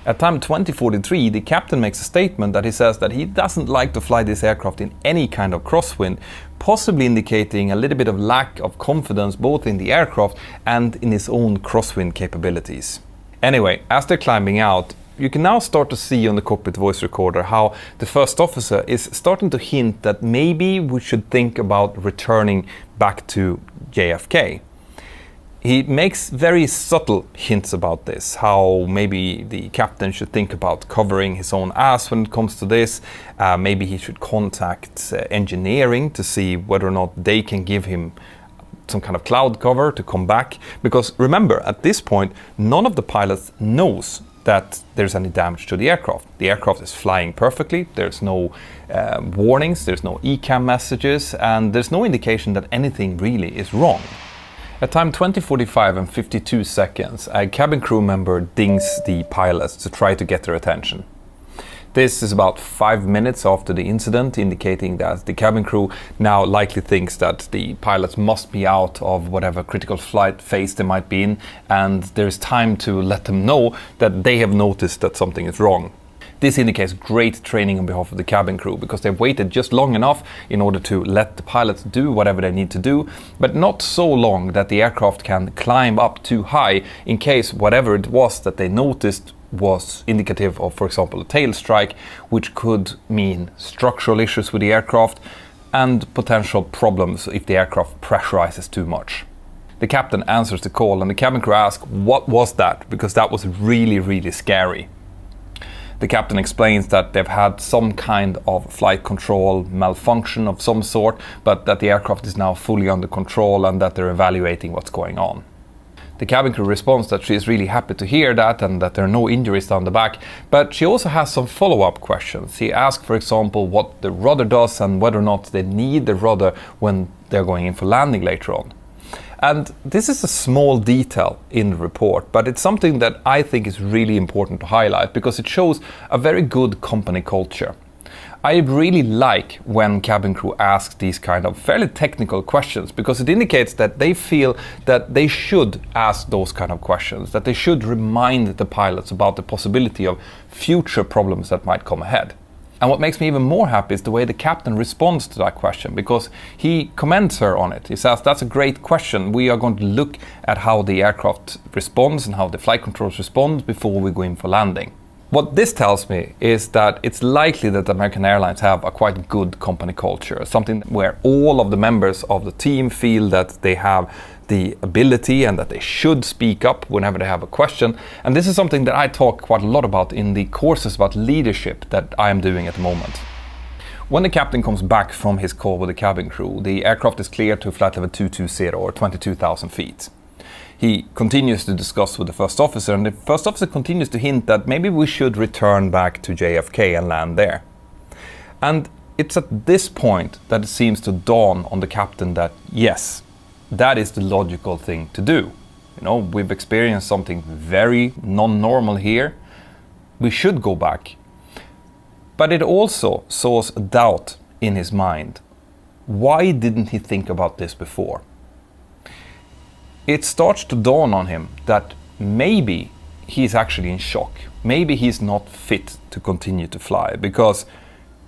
At time 20:43, the captain makes a statement that he says that he doesn't like to fly this aircraft in any kind of crosswind, possibly indicating a little bit of lack of confidence both in the aircraft and in his own crosswind capabilities. Anyway, as they're climbing out, you can now start to see on the cockpit voice recorder how the first officer is starting to hint that maybe we should think about returning back to JFK. He makes very subtle hints about this, how maybe the captain should think about covering his own ass when it comes to this. Maybe he should contact engineering to see whether or not they can give him some kind of cloud cover to come back, because remember, at this point none of the pilots knows that there's any damage to the aircraft. The aircraft is flying perfectly, there's no warnings, there's no ECAM messages, and there's no indication that anything really is wrong. At time 20:45 and 52 seconds, a cabin crew member dings the pilots to try to get their attention. This is about 5 minutes after the incident, indicating that the cabin crew now likely thinks that the pilots must be out of whatever critical flight phase they might be in, and there's time to let them know that they have noticed that something is wrong. This indicates great training on behalf of the cabin crew, because they've waited just long enough in order to let the pilots do whatever they need to do, but not so long that the aircraft can climb up too high in case whatever it was that they noticed was indicative of, for example, a tail strike, which could mean structural issues with the aircraft and potential problems if the aircraft pressurizes too much. The captain answers the call and the cabin crew asks what was that, because that was really, really scary. The captain explains that they've had some kind of flight control malfunction of some sort, but that the aircraft is now fully under control and that they're evaluating what's going on. The cabin crew responds that she is really happy to hear that and that there are no injuries down the back, but she also has some follow-up questions. He asks, for example, what the rudder does and whether or not they need the rudder when they're going in for landing later on. And this is a small detail in the report, but it's something that I think is really important to highlight because it shows a very good company culture. I really like when cabin crew ask these kind of fairly technical questions because it indicates that they feel that they should ask those kind of questions, that they should remind the pilots about the possibility of future problems that might come ahead. And what makes me even more happy is the way the captain responds to that question, because he commends her on it. He says, that's a great question. We are going to look at how the aircraft responds and how the flight controls respond before we go in for landing. What this tells me is that it's likely that American Airlines have a quite good company culture, something where all of the members of the team feel that they have the ability and that they should speak up whenever they have a question. And this is something that I talk quite a lot about in the courses about leadership that I am doing at the moment. When the captain comes back from his call with the cabin crew, the aircraft is cleared to flight level 220 or 22,000 feet. He continues to discuss with the first officer, and the first officer continues to hint that maybe we should return back to JFK and land there. And it's at this point that it seems to dawn on the captain that yes, that is the logical thing to do. You know, we've experienced something very non-normal here. We should go back. But it also sows a doubt in his mind. Why didn't he think about this before? It starts to dawn on him that maybe he's actually in shock. Maybe he's not fit to continue to fly, because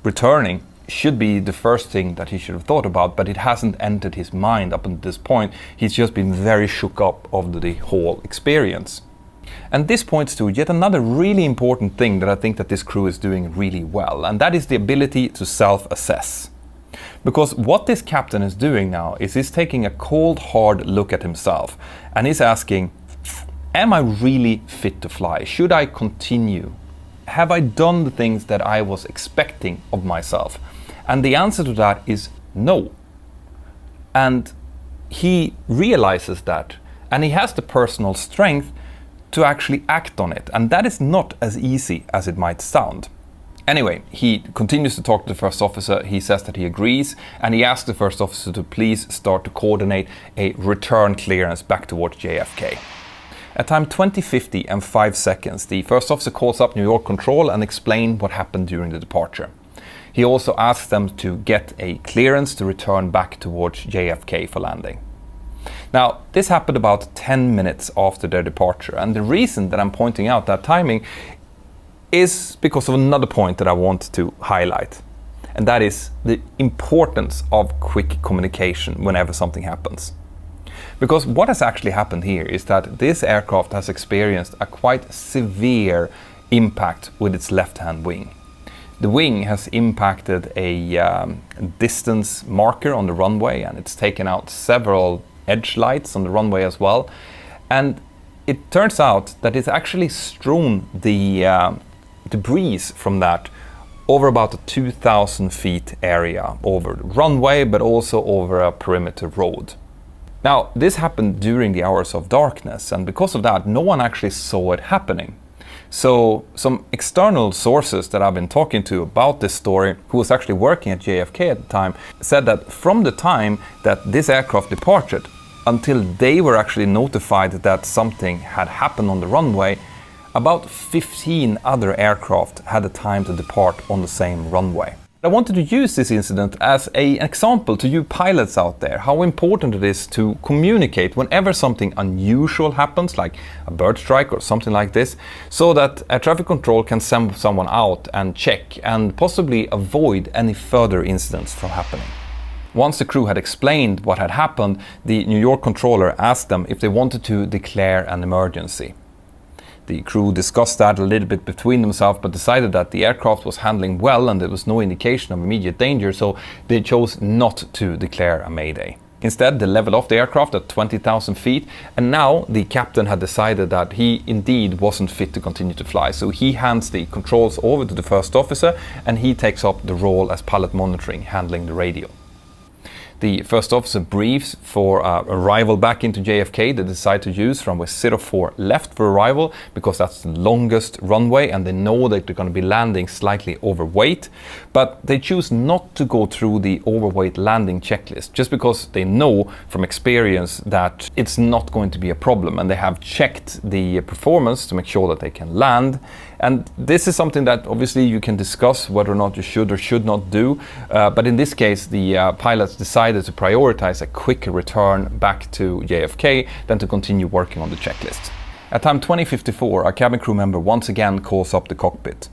returning should be the first thing that he should have thought about, but it hasn't entered his mind up until this point. He's just been very shook up of the whole experience. And this points to yet another really important thing that I think that this crew is doing really well, and that is the ability to self-assess. Because what this captain is doing now is he's taking a cold, hard look at himself and he's asking, am I really fit to fly? Should I continue? Have I done the things that I was expecting of myself? And the answer to that is no. And he realizes that, and he has the personal strength to actually act on it. And that is not as easy as it might sound. Anyway, he continues to talk to the first officer. He says that he agrees, and he asks the first officer to please start to coordinate a return clearance back towards JFK. At time 20:50 and 5 seconds, the first officer calls up New York Control and explains what happened during the departure. He also asks them to get a clearance to return back towards JFK for landing. Now, this happened about 10 minutes after their departure, and the reason that I'm pointing out that timing is because of another point that I want to highlight, and that is the importance of quick communication whenever something happens. Because what has actually happened here is that this aircraft has experienced a quite severe impact with its left-hand wing. The wing has impacted a distance marker on the runway, and it's taken out several edge lights on the runway as well. And it turns out that it's actually strewn the debris from that over about a 2,000 feet area over the runway, but also over a perimeter road. Now, this happened during the hours of darkness, and because of that, no one actually saw it happening. So some external sources that I've been talking to about this story, who was actually working at JFK at the time, said that from the time that this aircraft departed until they were actually notified that something had happened on the runway, about 15 other aircraft had the time to depart on the same runway. I wanted to use this incident as an example to you pilots out there, how important it is to communicate whenever something unusual happens, like a bird strike or something like this, so that air traffic control can send someone out and check and possibly avoid any further incidents from happening. Once the crew had explained what had happened, the New York controller asked them if they wanted to declare an emergency. The crew discussed that a little bit between themselves, but decided that the aircraft was handling well and there was no indication of immediate danger, so they chose not to declare a mayday. Instead, they leveled off the aircraft at 20,000 feet, and now the captain had decided that he indeed wasn't fit to continue to fly. So he hands the controls over to the first officer, and he takes up the role as pilot monitoring, handling the radio. The first officer briefs for arrival back into JFK. They decide to use runway 04 left for arrival because that's the longest runway and they know that they're going to be landing slightly overweight. But they choose not to go through the overweight landing checklist just because they know from experience that it's not going to be a problem, and they have checked the performance to make sure that they can land. And this is something that obviously you can discuss whether or not you should or should not do. But in this case, the pilots decided to prioritize a quicker return back to JFK than to continue working on the checklist. At time 20:54, a cabin crew member once again calls up the cockpit.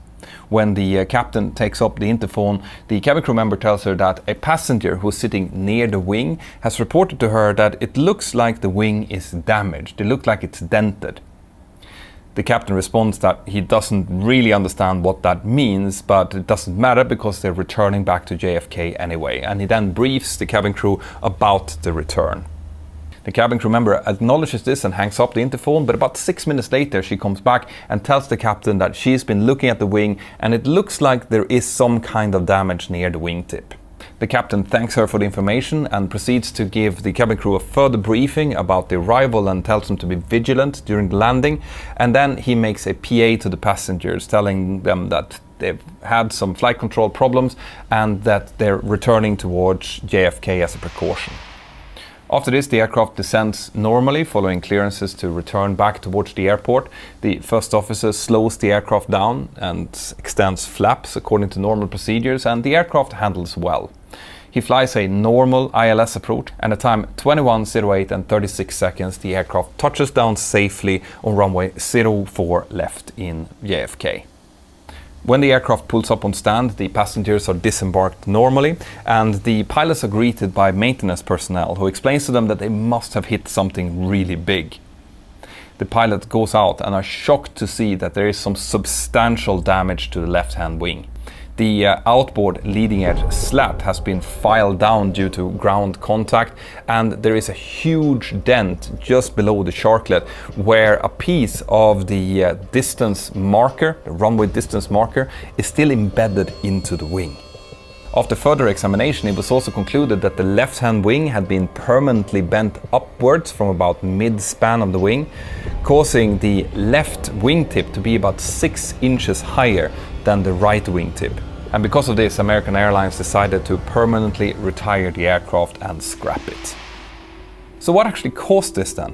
When the captain takes up the interphone, the cabin crew member tells her that a passenger who's sitting near the wing has reported to her that it looks like the wing is damaged. It looks like it's dented. The captain responds that he doesn't really understand what that means, but it doesn't matter because they're returning back to JFK anyway, and he then briefs the cabin crew about the return. The cabin crew member acknowledges this and hangs up the interphone, but about 6 minutes later she comes back and tells the captain that she's been looking at the wing and it looks like there is some kind of damage near the wingtip. The captain thanks her for the information and proceeds to give the cabin crew a further briefing about the arrival and tells them to be vigilant during the landing. And then he makes a PA to the passengers, telling them that they've had some flight control problems and that they're returning towards JFK as a precaution. After this, the aircraft descends normally, following clearances to return back towards the airport. The first officer slows the aircraft down and extends flaps according to normal procedures, and the aircraft handles well. He flies a normal ILS approach, and at time 21:08 and 36 seconds, the aircraft touches down safely on runway 04 left in JFK. When the aircraft pulls up on stand, the passengers are disembarked normally, and the pilots are greeted by maintenance personnel who explains to them that they must have hit something really big. The pilot goes out and are shocked to see that there is some substantial damage to the left-hand wing. The outboard leading edge slat has been filed down due to ground contact, and there is a huge dent just below the sharklet where a piece of the distance marker, the runway distance marker, is still embedded into the wing. After further examination, it was also concluded that the left-hand wing had been permanently bent upwards from about mid-span of the wing, causing the left wingtip to be about 6 inches higher than the right wingtip. And because of this, American Airlines decided to permanently retire the aircraft and scrap it. So what actually caused this then?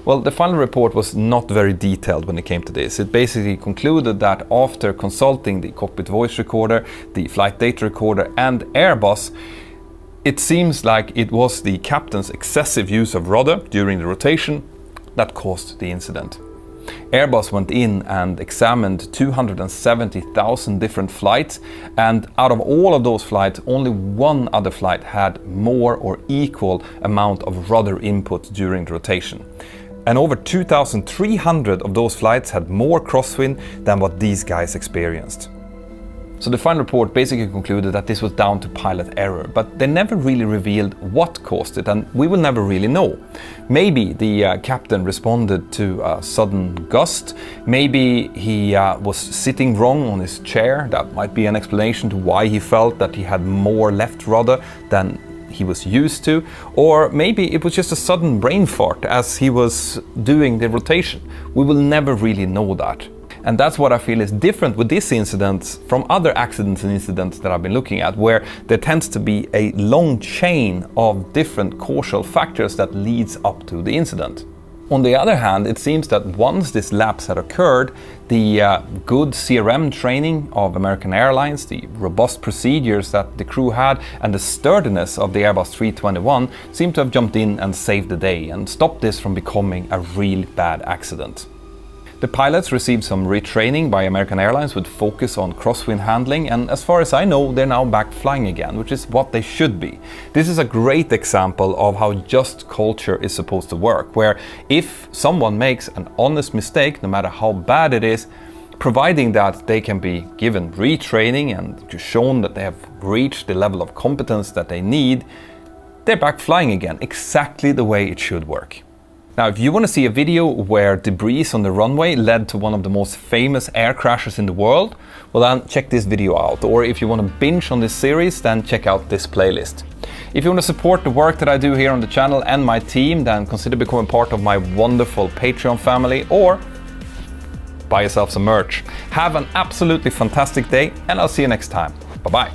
Well, the final report was not very detailed when it came to this. It basically concluded that after consulting the cockpit voice recorder, the flight data recorder and Airbus, it seems like it was the captain's excessive use of rudder during the rotation that caused the incident. Airbus went in and examined 270,000 different flights, and out of all of those flights, only one other flight had more or equal amount of rudder input during the rotation. And over 2,300 of those flights had more crosswind than what these guys experienced. So the final report basically concluded that this was down to pilot error, but they never really revealed what caused it, and we will never really know. Maybe the captain responded to a sudden gust, maybe he was sitting wrong on his chair. That might be an explanation to why he felt that he had more left rudder than he was used to, or maybe it was just a sudden brain fart as he was doing the rotation. We will never really know that. And that's what I feel is different with this incident from other accidents and incidents that I've been looking at, where there tends to be a long chain of different causal factors that leads up to the incident. On the other hand, it seems that once this lapse had occurred, the good CRM training of American Airlines, the robust procedures that the crew had, and the sturdiness of the Airbus 321 seemed to have jumped in and saved the day and stopped this from becoming a real bad accident. The pilots received some retraining by American Airlines with focus on crosswind handling, and as far as I know, they're now back flying again, which is what they should be. This is a great example of how just culture is supposed to work, where if someone makes an honest mistake, no matter how bad it is, providing that they can be given retraining and shown that they have reached the level of competence that they need, they're back flying again, exactly the way it should work. Now, if you want to see a video where debris on the runway led to one of the most famous air crashes in the world, well then check this video out. Or if you want to binge on this series, then check out this playlist. If you want to support the work that I do here on the channel and my team, then consider becoming part of my wonderful Patreon family, or buy yourself some merch. Have an absolutely fantastic day, and I'll see you next time. Bye-bye.